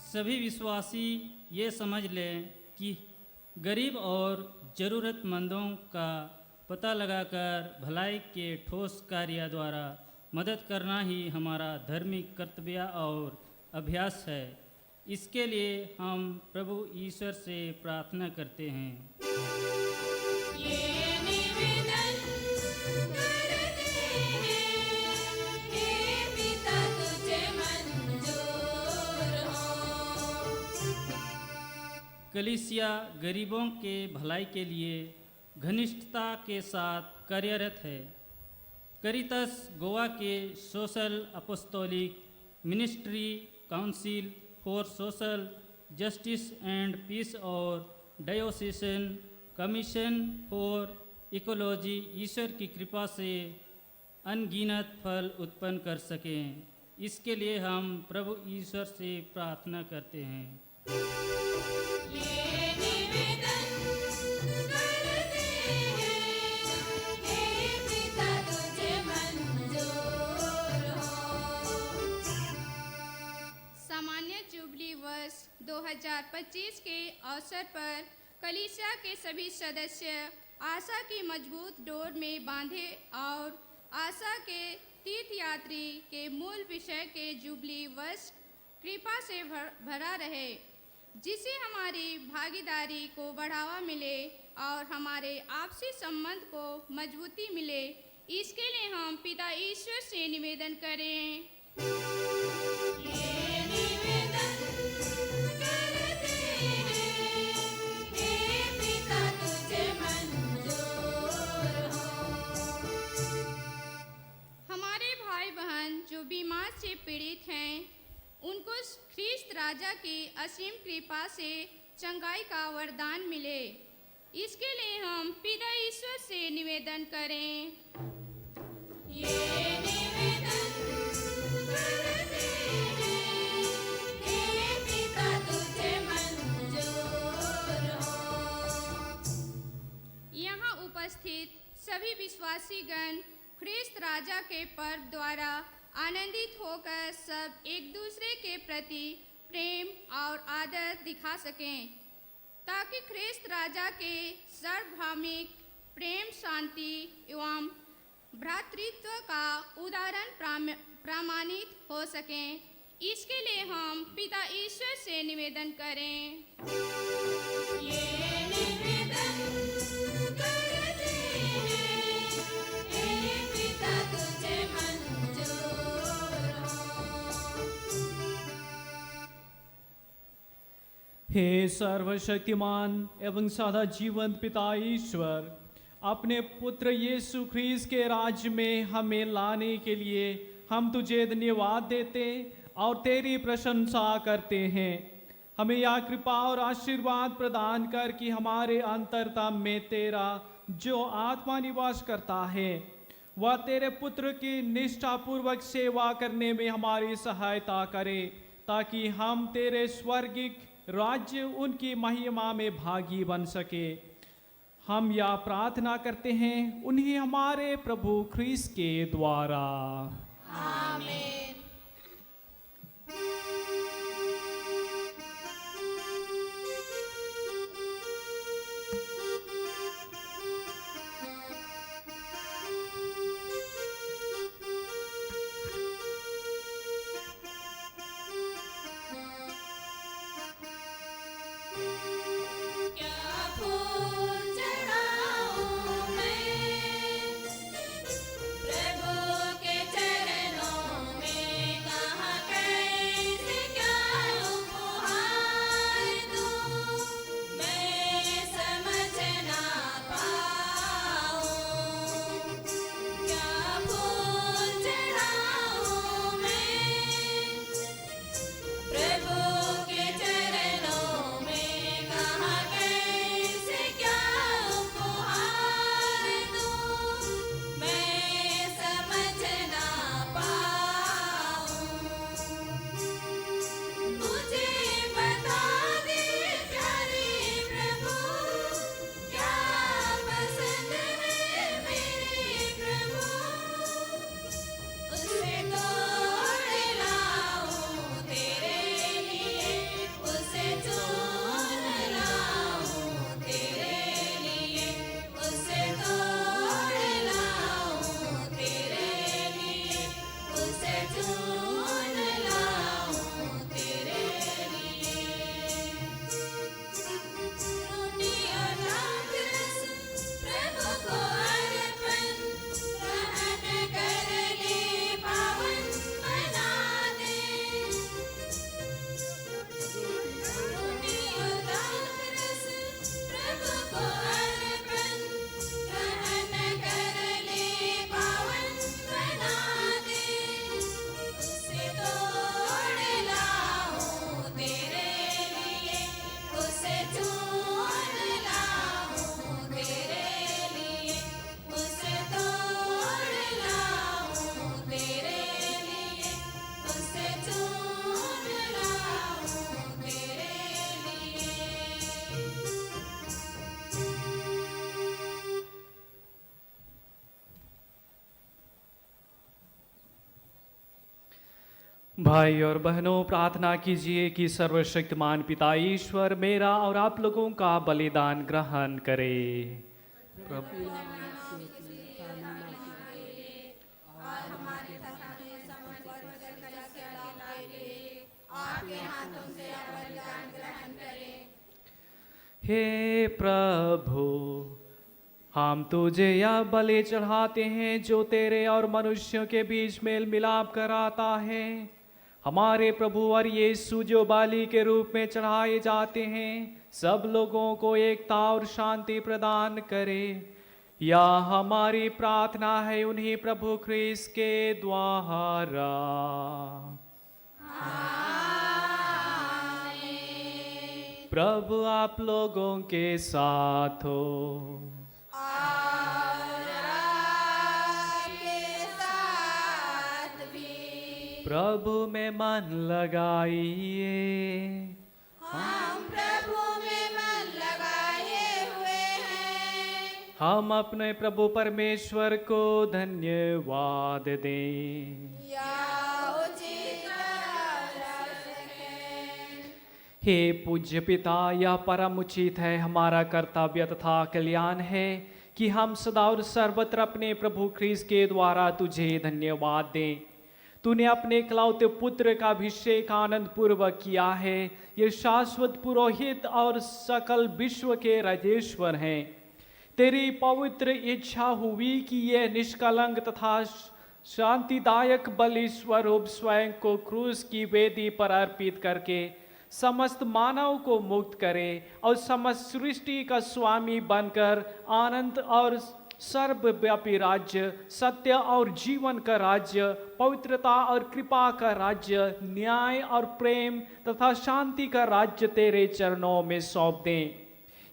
सभी विश्वासी ये समझ लें कि गरीब और ज़रूरतमंदों का पता लगाकर भलाई के ठोस कार्य द्वारा मदद करना ही हमारा धार्मिक कर्तव्य और अभ्यास है। इसके लिए हम प्रभु ईश्वर से प्रार्थना करते हैं। कलीसिया गरीबों के भलाई के लिए घनिष्ठता के साथ कार्यरत है। करितस गोवा के social apostolic ministry council for social justice and peace और डायोसीसन कमीशन फॉर इकोलॉजी ईश्वर की कृपा से अनगिनत फल उत्पन्न कर सकें, इसके लिए हम प्रभु ईश्वर से प्रार्थना करते हैं। ये निवेदन करते हैं, हे पिता तुझे मंजूर हो। सामान्य जुबली वर्ष 2025 के अवसर पर कलीसिया के सभी सदस्य आशा की मजबूत डोर में बांधे और आशा के तीर्थयात्री के मूल विषय के जुबली वर्ष कृपा से भरा रहे, जिससे हमारी भागीदारी को बढ़ावा मिले और हमारे आपसी संबंध को मजबूती मिले। इसके लिए हम पिता ईश्वर से निवेदन करें। ये निवेदन करते हैं, हे पिता तुझे मंजूर हो। हमारे भाई बहन जो बीमार से पीड़ित हैं, उनको ख्रीस्त राजा की असीम कृपा से चंगाई का वरदान मिले। इसके लिए हम पिता ईश्वर से निवेदन करें। ये निवेदन करते हैं, हे पिता तुझे मंजूर हो। यहाँ उपस्थित सभी विश्वासीगण ख्रीस्त राजा के पर्व द्वारा आनंदित होकर सब एक दूसरे के प्रति प्रेम और आदर दिखा सकें, ताकि ख्रीस्त राजा के सार्वभौमिक प्रेम, शांति एवं भ्रातृत्व का उदाहरण प्रमाणित हो सकें। इसके लिए हम पिता ईश्वर से निवेदन करें। ये निवेदन करते हैं, हे पिता तुझे मंजूर हो। हे सर्वशक्तिमान एवं सदा जीवंत पिता ईश्वर, अपने पुत्र यीशु ख्रीस्त के राज्य में हमें लाने के लिए हम तुझे धन्यवाद देते और तेरी प्रशंसा करते हैं। हमें यह कृपा और आशीर्वाद प्रदान कर कि हमारे अंतरता में तेरा जो आत्मा निवास करता है, वह तेरे पुत्र की निष्ठापूर्वक सेवा करने में हमारी सहायता करे, ताकि हम तेरे स्वर्गिक राज्य उनकी महिमा में भागी बन सके। हम यह प्रार्थना करते हैं उन्हीं हमारे प्रभु ख्रीस्त के द्वारा। आमीन। क्या फूल चढ़ाऊं मैं प्रभु के चरणों में। भाई और बहनों, प्रार्थना कीजिए कि सर्वशक्तिमान पिता ईश्वर मेरा और आप लोगों का बलिदान ग्रहण करे। प्रभु हे प्रभु, हम तुझे यह बलि चढ़ाते हैं जो तेरे और मनुष्यों के बीच मेल मिलाप कराता है। हमारे प्रभु और यीशु जो बलि के रूप में चढ़ाए जाते हैं, सब लोगों को एकता और शांति प्रदान करे। यह हमारी प्रार्थना है उन्हीं प्रभु ख्रीस्त के द्वारा। प्रभु आप लोगों के साथ हो। प्रभु में मन लगाइए। हम प्रभु में मन लगाए हुए हैं। हम अपने प्रभु परमेश्वर को धन्यवाद दें। हे पूज्य पिता, यह परम उचित है, हमारा कर्तव्य तथा कल्याण है कि हम सदा और सर्वत्र अपने प्रभु ख्रीस्त के द्वारा तुझे धन्यवाद दें। तूने अपने इकलौते पुत्र का अभिषेक आनंद पूर्वक किया है। ये शाश्वत पुरोहित और सकल विश्व के राजेश्वर हैं। तेरी पवित्र इच्छा हुई कि ये निष्कलंक तथा शांतिदायक बलि स्वरूप स्वयं को क्रूस की वेदी पर अर्पित करके समस्त मानव को मुक्त करे और समस्त सृष्टि का स्वामी बनकर आनंद और सर्वव्यापी राज्य, सत्य और जीवन का राज्य, पवित्रता और कृपा का राज्य, न्याय और प्रेम तथा शांति का राज्य तेरे चरणों में सौंप दें।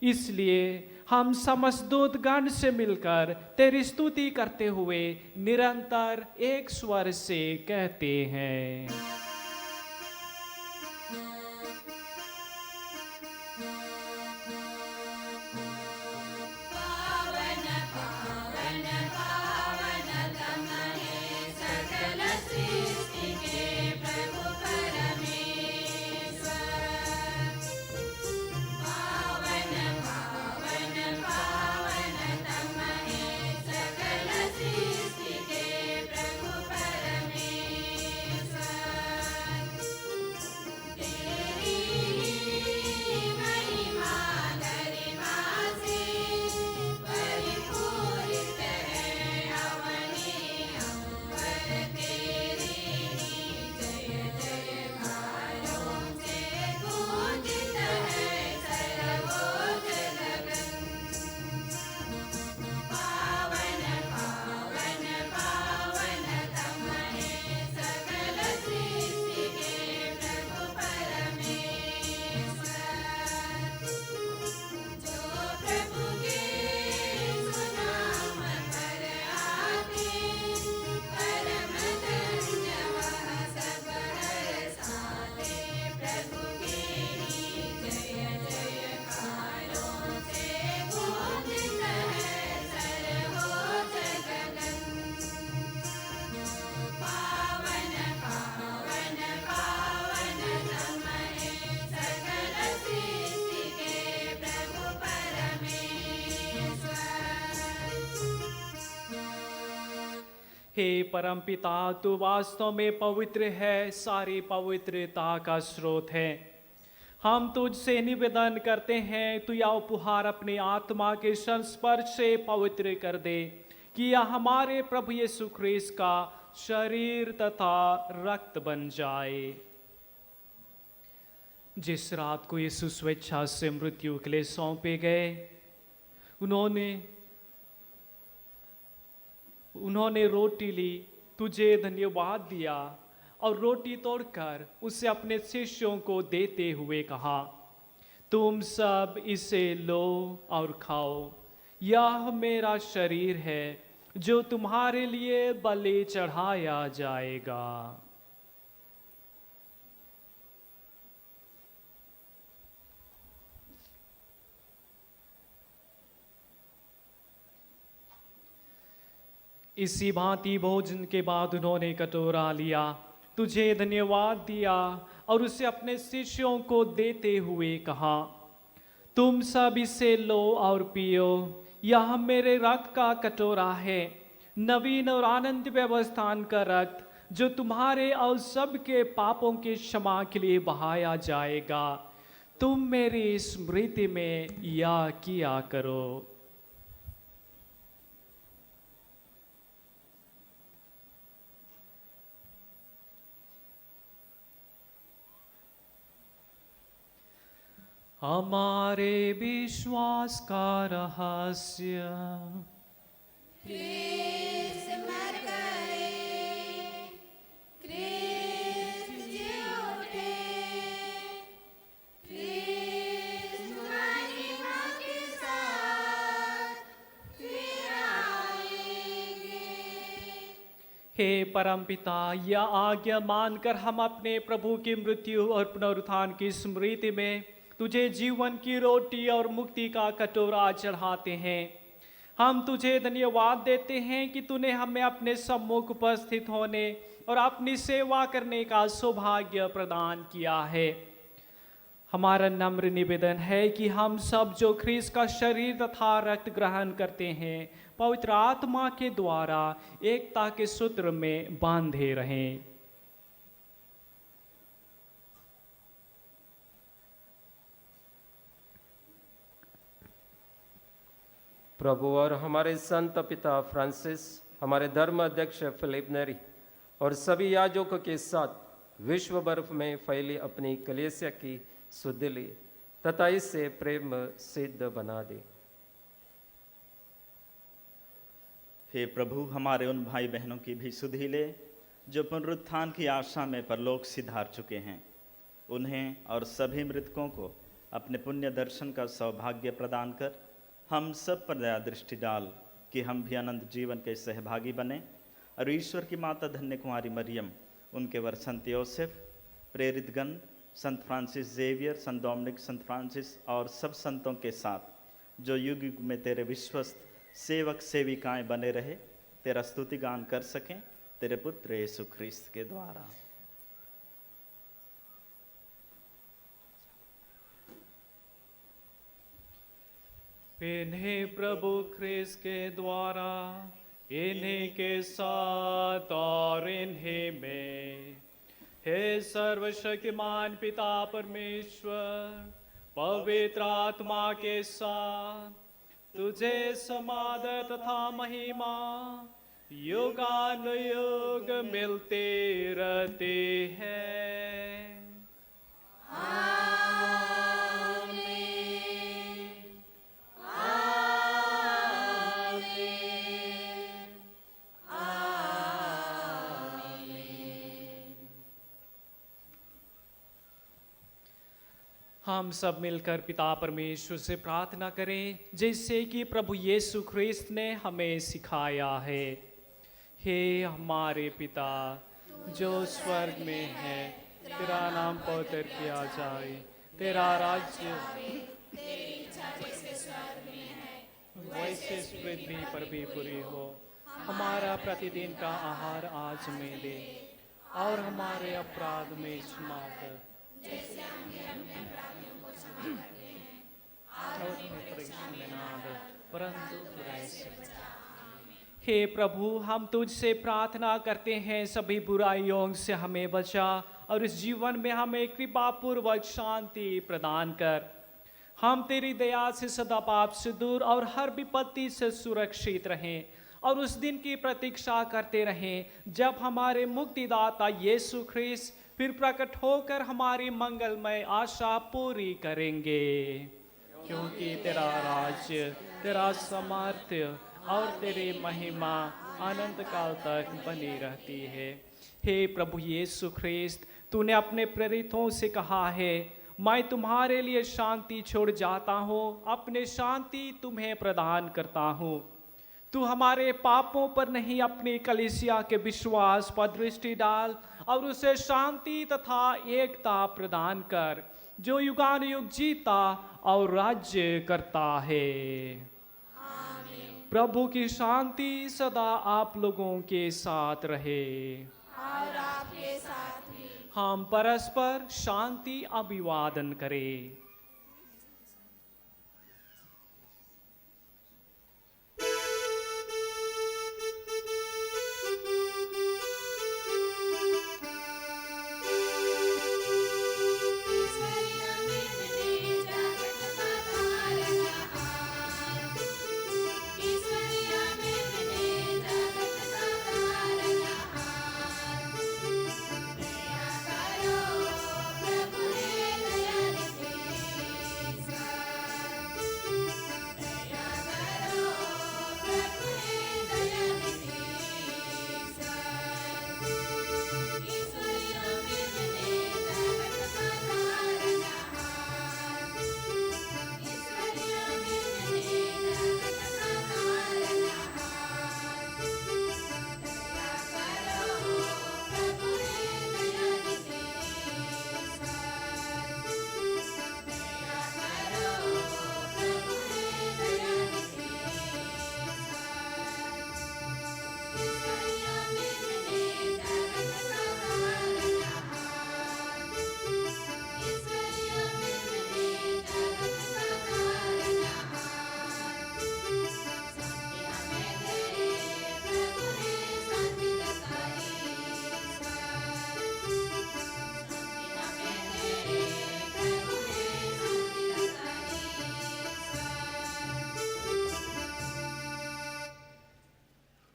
इसलिए हम समस्त दूतगण से मिलकर तेरी स्तुति करते हुए निरंतर एक स्वर से कहते हैं। हे परम पिता, तू वास्तव में पवित्र है, सारी पवित्रता का स्रोत है। हम तुझसे निवेदन करते हैं, तू यह उपहार अपने आत्मा के संस्पर्श से पवित्र कर दे कि यह हमारे प्रभु यीशु ख्रीस्त का शरीर तथा रक्त बन जाए। जिस रात को यीशु स्वेच्छा से मृत्यु के लिए सौंपे गए, उन्होंने रोटी ली, तुझे धन्यवाद दिया और रोटी तोड़कर उसे अपने शिष्यों को देते हुए कहा, तुम सब इसे लो और खाओ, यह मेरा शरीर है जो तुम्हारे लिए बलि चढ़ाया जाएगा। इसी भांति भोजन के बाद उन्होंने कटोरा लिया, तुझे धन्यवाद दिया और उसे अपने शिष्यों को देते हुए कहा, तुम सब इसे लो और पियो, यह मेरे रक्त का कटोरा है, नवीन और आनंद व्यवस्थान का रक्त, जो तुम्हारे और सबके पापों के क्षमा के लिए बहाया जाएगा। तुम मेरी स्मृति में यह किया करो। हमारे विश्वास का रहस्य। क्रिस्त मर गए, क्रिस्त जी उठे, क्रिस्त महिमा के साथ फिर आएंगे। हे परमपिता, यह आज्ञा मानकर हम अपने प्रभु की मृत्यु और पुनरुत्थान की स्मृति में तुझे जीवन की रोटी और मुक्ति का कटोरा चढ़ाते हैं। हम तुझे धन्यवाद देते हैं कि तूने हमें अपने सम्मुख उपस्थित होने और अपनी सेवा करने का सौभाग्य प्रदान किया है। हमारा नम्र निवेदन है कि हम सब जो ख्रीस्त का शरीर तथा रक्त ग्रहण करते हैं, पवित्र आत्मा के द्वारा एकता के सूत्र में बांधे रहें। प्रभु और हमारे संत पिता फ्रांसिस, हमारे धर्म अध्यक्ष फिलिप नेरी और सभी याजकों के साथ विश्व भर में फैली अपनी कलीसिया की सुधि ली तथा इससे प्रेम सिद्ध बना दे। हे प्रभु, हमारे उन भाई बहनों की भी सुधि ले जो पुनरुत्थान की आशा में परलोक सिधार चुके हैं। उन्हें और सभी मृतकों को अपने पुण्य दर्शन का सौभाग्य प्रदान कर हम सब पर दया दृष्टि डाल कि हम भी अनंत जीवन के सहभागी बने और ईश्वर की माता धन्य कुमारी मरियम, उनके वर संत योसेफ, प्रेरितगण, संत फ्रांसिस जेवियर, संत डोमिनिक, संत फ्रांसिस और सब संतों के साथ जो युग युग में तेरे विश्वस्त सेवक सेविकाएं बने रहे, तेरा स्तुति गान कर सकें तेरे पुत्र यीशु ख्रीस्त के द्वारा। इन्हें प्रभु ख्रीस्त के द्वारा, इन्हीं के साथ और इन्हीं में, हे सर्वशक्तिमान पिता परमेश्वर, पवित्र आत्मा के साथ तुझे समादर तथा महिमा युगानुयुग मिलते रहते हैं। हम सब मिलकर पिता परमेश्वर से प्रार्थना करें, जैसे कि प्रभु यीशु ख्रीस्त ने हमें सिखाया है। हे हमारे पिता जो स्वर्ग में है, तेरा नाम पवित्र किया जाए, तेरा राज्य वैसे पृथ्वी पर भी पूरी हो। हमारा प्रतिदिन का आहार आज हमें दे और हमारे अपराध में क्षमा कर, परंतु बुराई से बचा। हे प्रभु, हम तुझसे प्रार्थना करते हैं, सभी बुराइयों से हमें बचा और इस जीवन में हमें कृपापूर्वक शांति प्रदान कर। हम तेरी दया से सदा पाप से दूर और हर विपत्ति से सुरक्षित रहें और उस दिन की प्रतीक्षा करते रहें जब हमारे मुक्तिदाता यीशु ख्रीस्त फिर प्रकट होकर हमारी मंगलमय आशा पूरी करेंगे। क्योंकि तेरा राज्य, तेरा सामर्थ्य और तेरी महिमा अनंत काल तक बनी रहती है। हे प्रभु यीशु ख्रीस्त, तूने अपने प्रेरितों से कहा है, मैं तुम्हारे लिए शांति छोड़ जाता हूँ, अपने शांति तुम्हें प्रदान करता हूँ। तू हमारे पापों पर नहीं, अपनी कलीसिया के विश्वास पर दृष्टि डाल और उसे शांति तथा एकता प्रदान कर, जो युगानुयुग जीता और राज्य करता है। प्रभु की शांति सदा आप लोगों के साथ रहे। और आपके साथ भी। हम परस्पर शांति अभिवादन करें।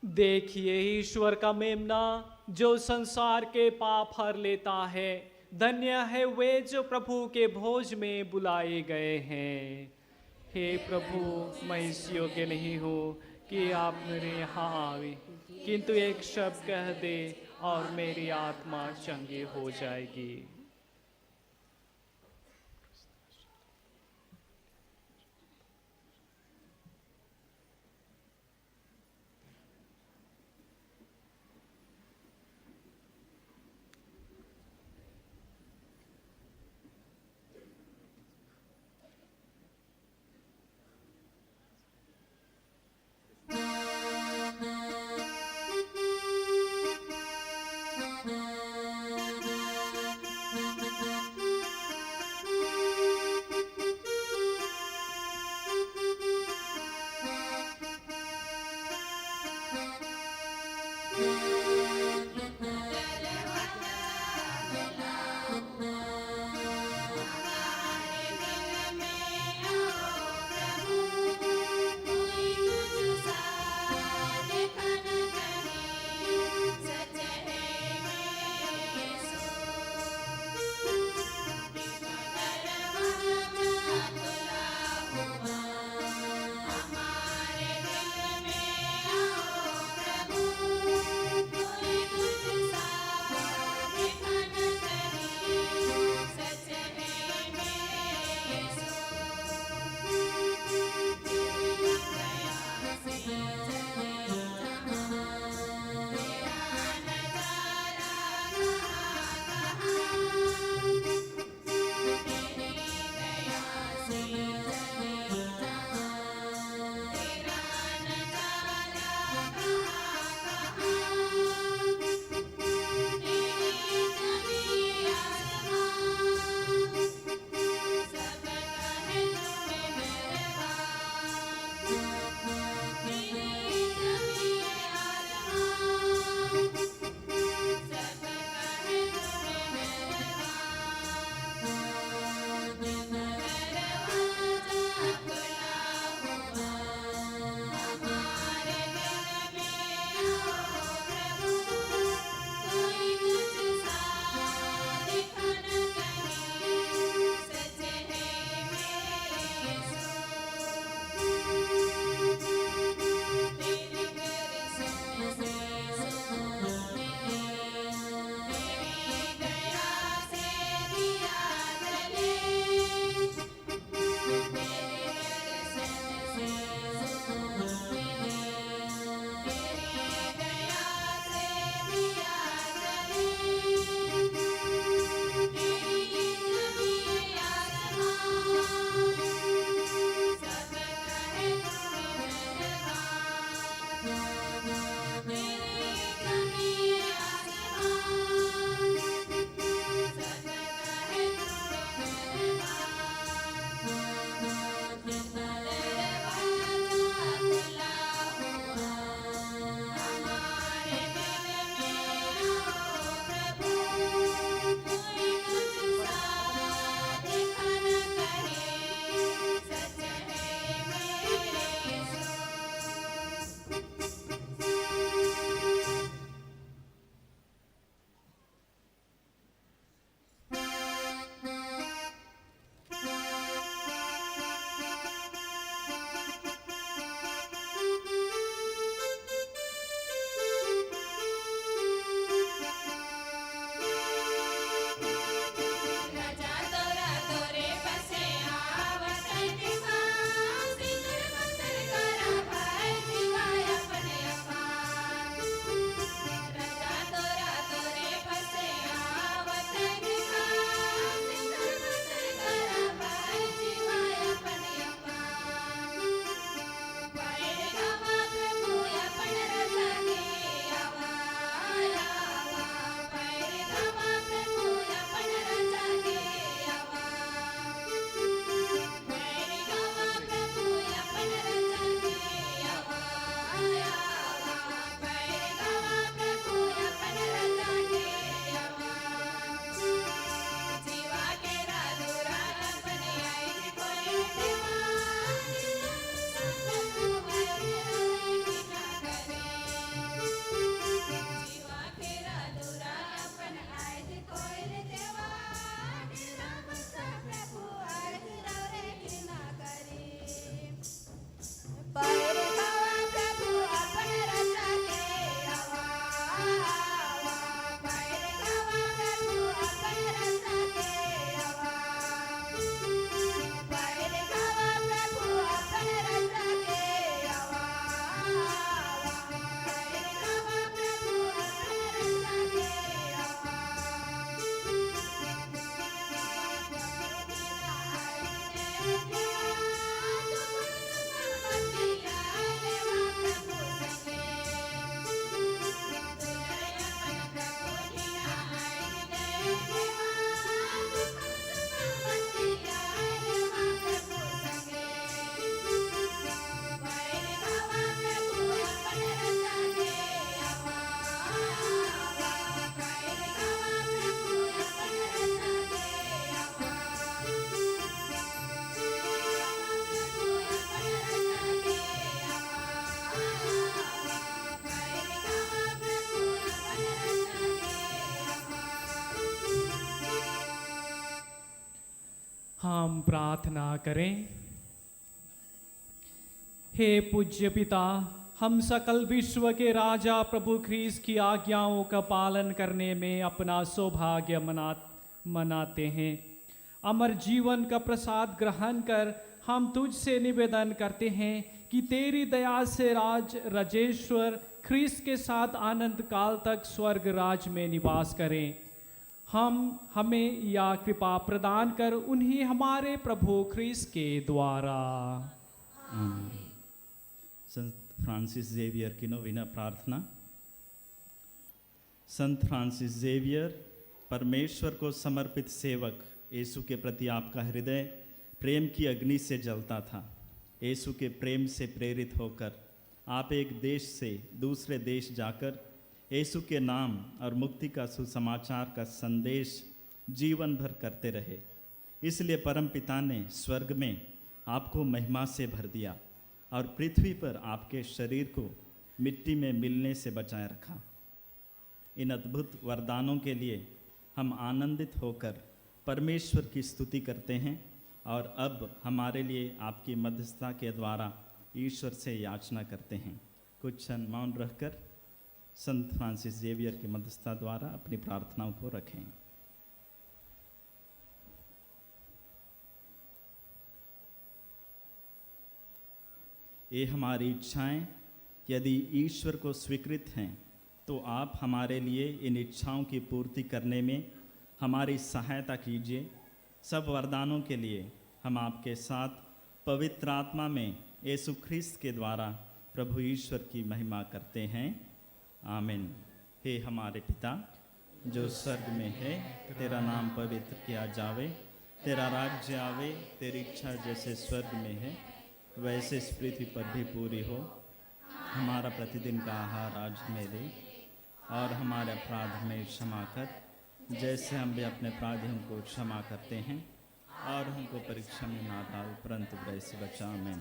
देखिए ईश्वर का मेमना जो संसार के पाप हर लेता है। धन्य है वे जो प्रभु के भोज में बुलाए गए हैं। हे प्रभु, मैं इस योग्य नहीं हूँ कि आप मेरे यहाँ आवे, किंतु एक शब्द कह दे और मेरी आत्मा चंगी हो जाएगी। हम प्रार्थना करें। हे पूज्य पिता, हम सकल विश्व के राजा प्रभु ख्रीस्त की आज्ञाओं का पालन करने में अपना सौभाग्य मनाते हैं। अमर जीवन का प्रसाद ग्रहण कर हम तुझसे निवेदन करते हैं कि तेरी दया से राजेश्वर ख्रीस्त के साथ आनंद काल तक स्वर्ग राज में निवास करें। हमें या कृपा प्रदान कर उन्हीं हमारे प्रभु ख्रीस्त के द्वारा। संत फ्रांसिस जेवियर की नवीना प्रार्थना। संत फ्रांसिस जेवियर, परमेश्वर को समर्पित सेवक यीशु के प्रति आपका हृदय प्रेम की अग्नि से जलता था। यीशु के प्रेम से प्रेरित होकर आप एक देश से दूसरे देश जाकर यीशु के नाम और मुक्ति का सुसमाचार का संदेश जीवन भर करते रहे। इसलिए परमपिता ने स्वर्ग में आपको महिमा से भर दिया और पृथ्वी पर आपके शरीर को मिट्टी में मिलने से बचाए रखा। इन अद्भुत वरदानों के लिए हम आनंदित होकर परमेश्वर की स्तुति करते हैं और अब हमारे लिए आपकी मध्यस्थता के द्वारा ईश्वर से याचना करते हैं। कुछ क्षण मौन रहकर संत फ्रांसिस जेवियर की मध्यस्थता द्वारा अपनी प्रार्थनाओं को रखें। ये हमारी इच्छाएं यदि ईश्वर को स्वीकृत हैं तो आप हमारे लिए इन इच्छाओं की पूर्ति करने में हमारी सहायता कीजिए। सब वरदानों के लिए हम आपके साथ पवित्र आत्मा में यीशु ख्रीस्त के द्वारा प्रभु ईश्वर की महिमा करते हैं। आमीन। हे हमारे पिता जो स्वर्ग में है, तेरा नाम पवित्र किया जावे, तेरा राज्य आवे, तेरी इच्छा जैसे स्वर्ग में है वैसे इस पृथ्वी पर भी पूरी हो। हमारा प्रतिदिन का आहार आज हमें दे और हमारे अपराध हमें क्षमा कर जैसे हम भी अपने अपराधियों को क्षमा करते हैं, और हमको परीक्षा में ना डाल परंतु बुराई से बचा। आमीन।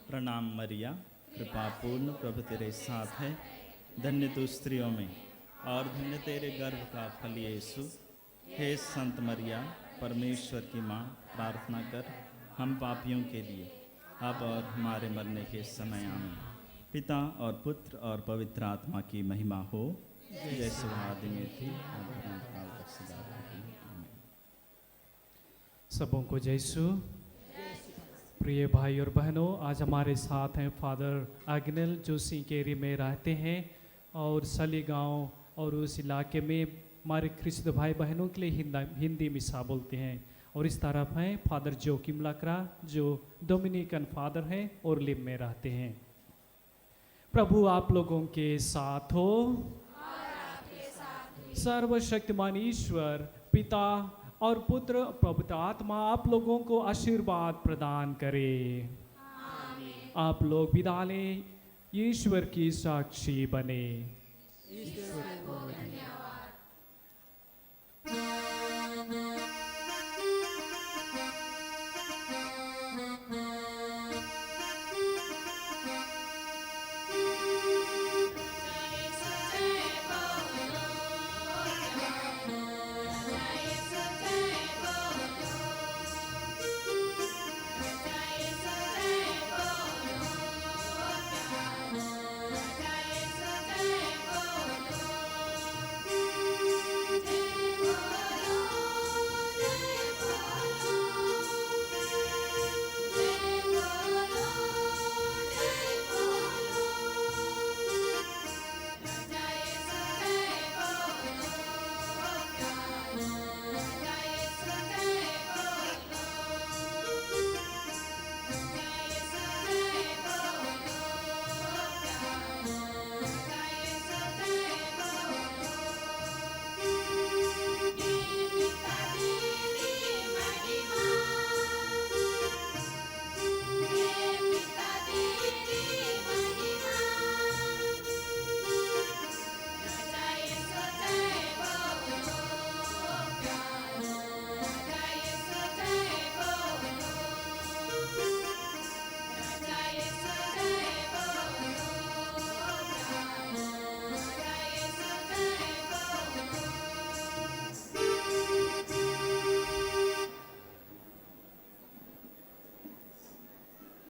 प्रणाम मरिया, कृपा पूर्ण, प्रभु तेरे साथ है, धन्य तू स्त्रियों में और धन्य तेरे गर्भ का फल यीशु। हे संत मरिया, परमेश्वर की माँ, प्रार्थना कर हम पापियों के लिए अब और हमारे मरने के समय। आमीन। पिता और पुत्र और पवित्र आत्मा की महिमा हो, जैसे आदि में थी और अनंत काल तक सदा रहेगी। आमीन। सबों को जयसु। प्रिय भाई और बहनों, आज हमारे साथ हैं फादर अग्निल जो सिंकेरी में रहते हैं और सली गांव और उस इलाके में हमारे ख्रिस्त भाई बहनों के लिए हिंदी मिसा बोलते हैं। और इस तरफ हैं फादर जोकिम लकरा जो डोमिनिकन फादर हैं और लिम में रहते हैं। प्रभु आप लोगों के साथ हो। सर्वशक्तिमान ईश्वर पिता और पुत्र पवित्र आत्मा आप लोगों को आशीर्वाद प्रदान करे। आप लोग विदा लें, ईश्वर की साक्षी बने।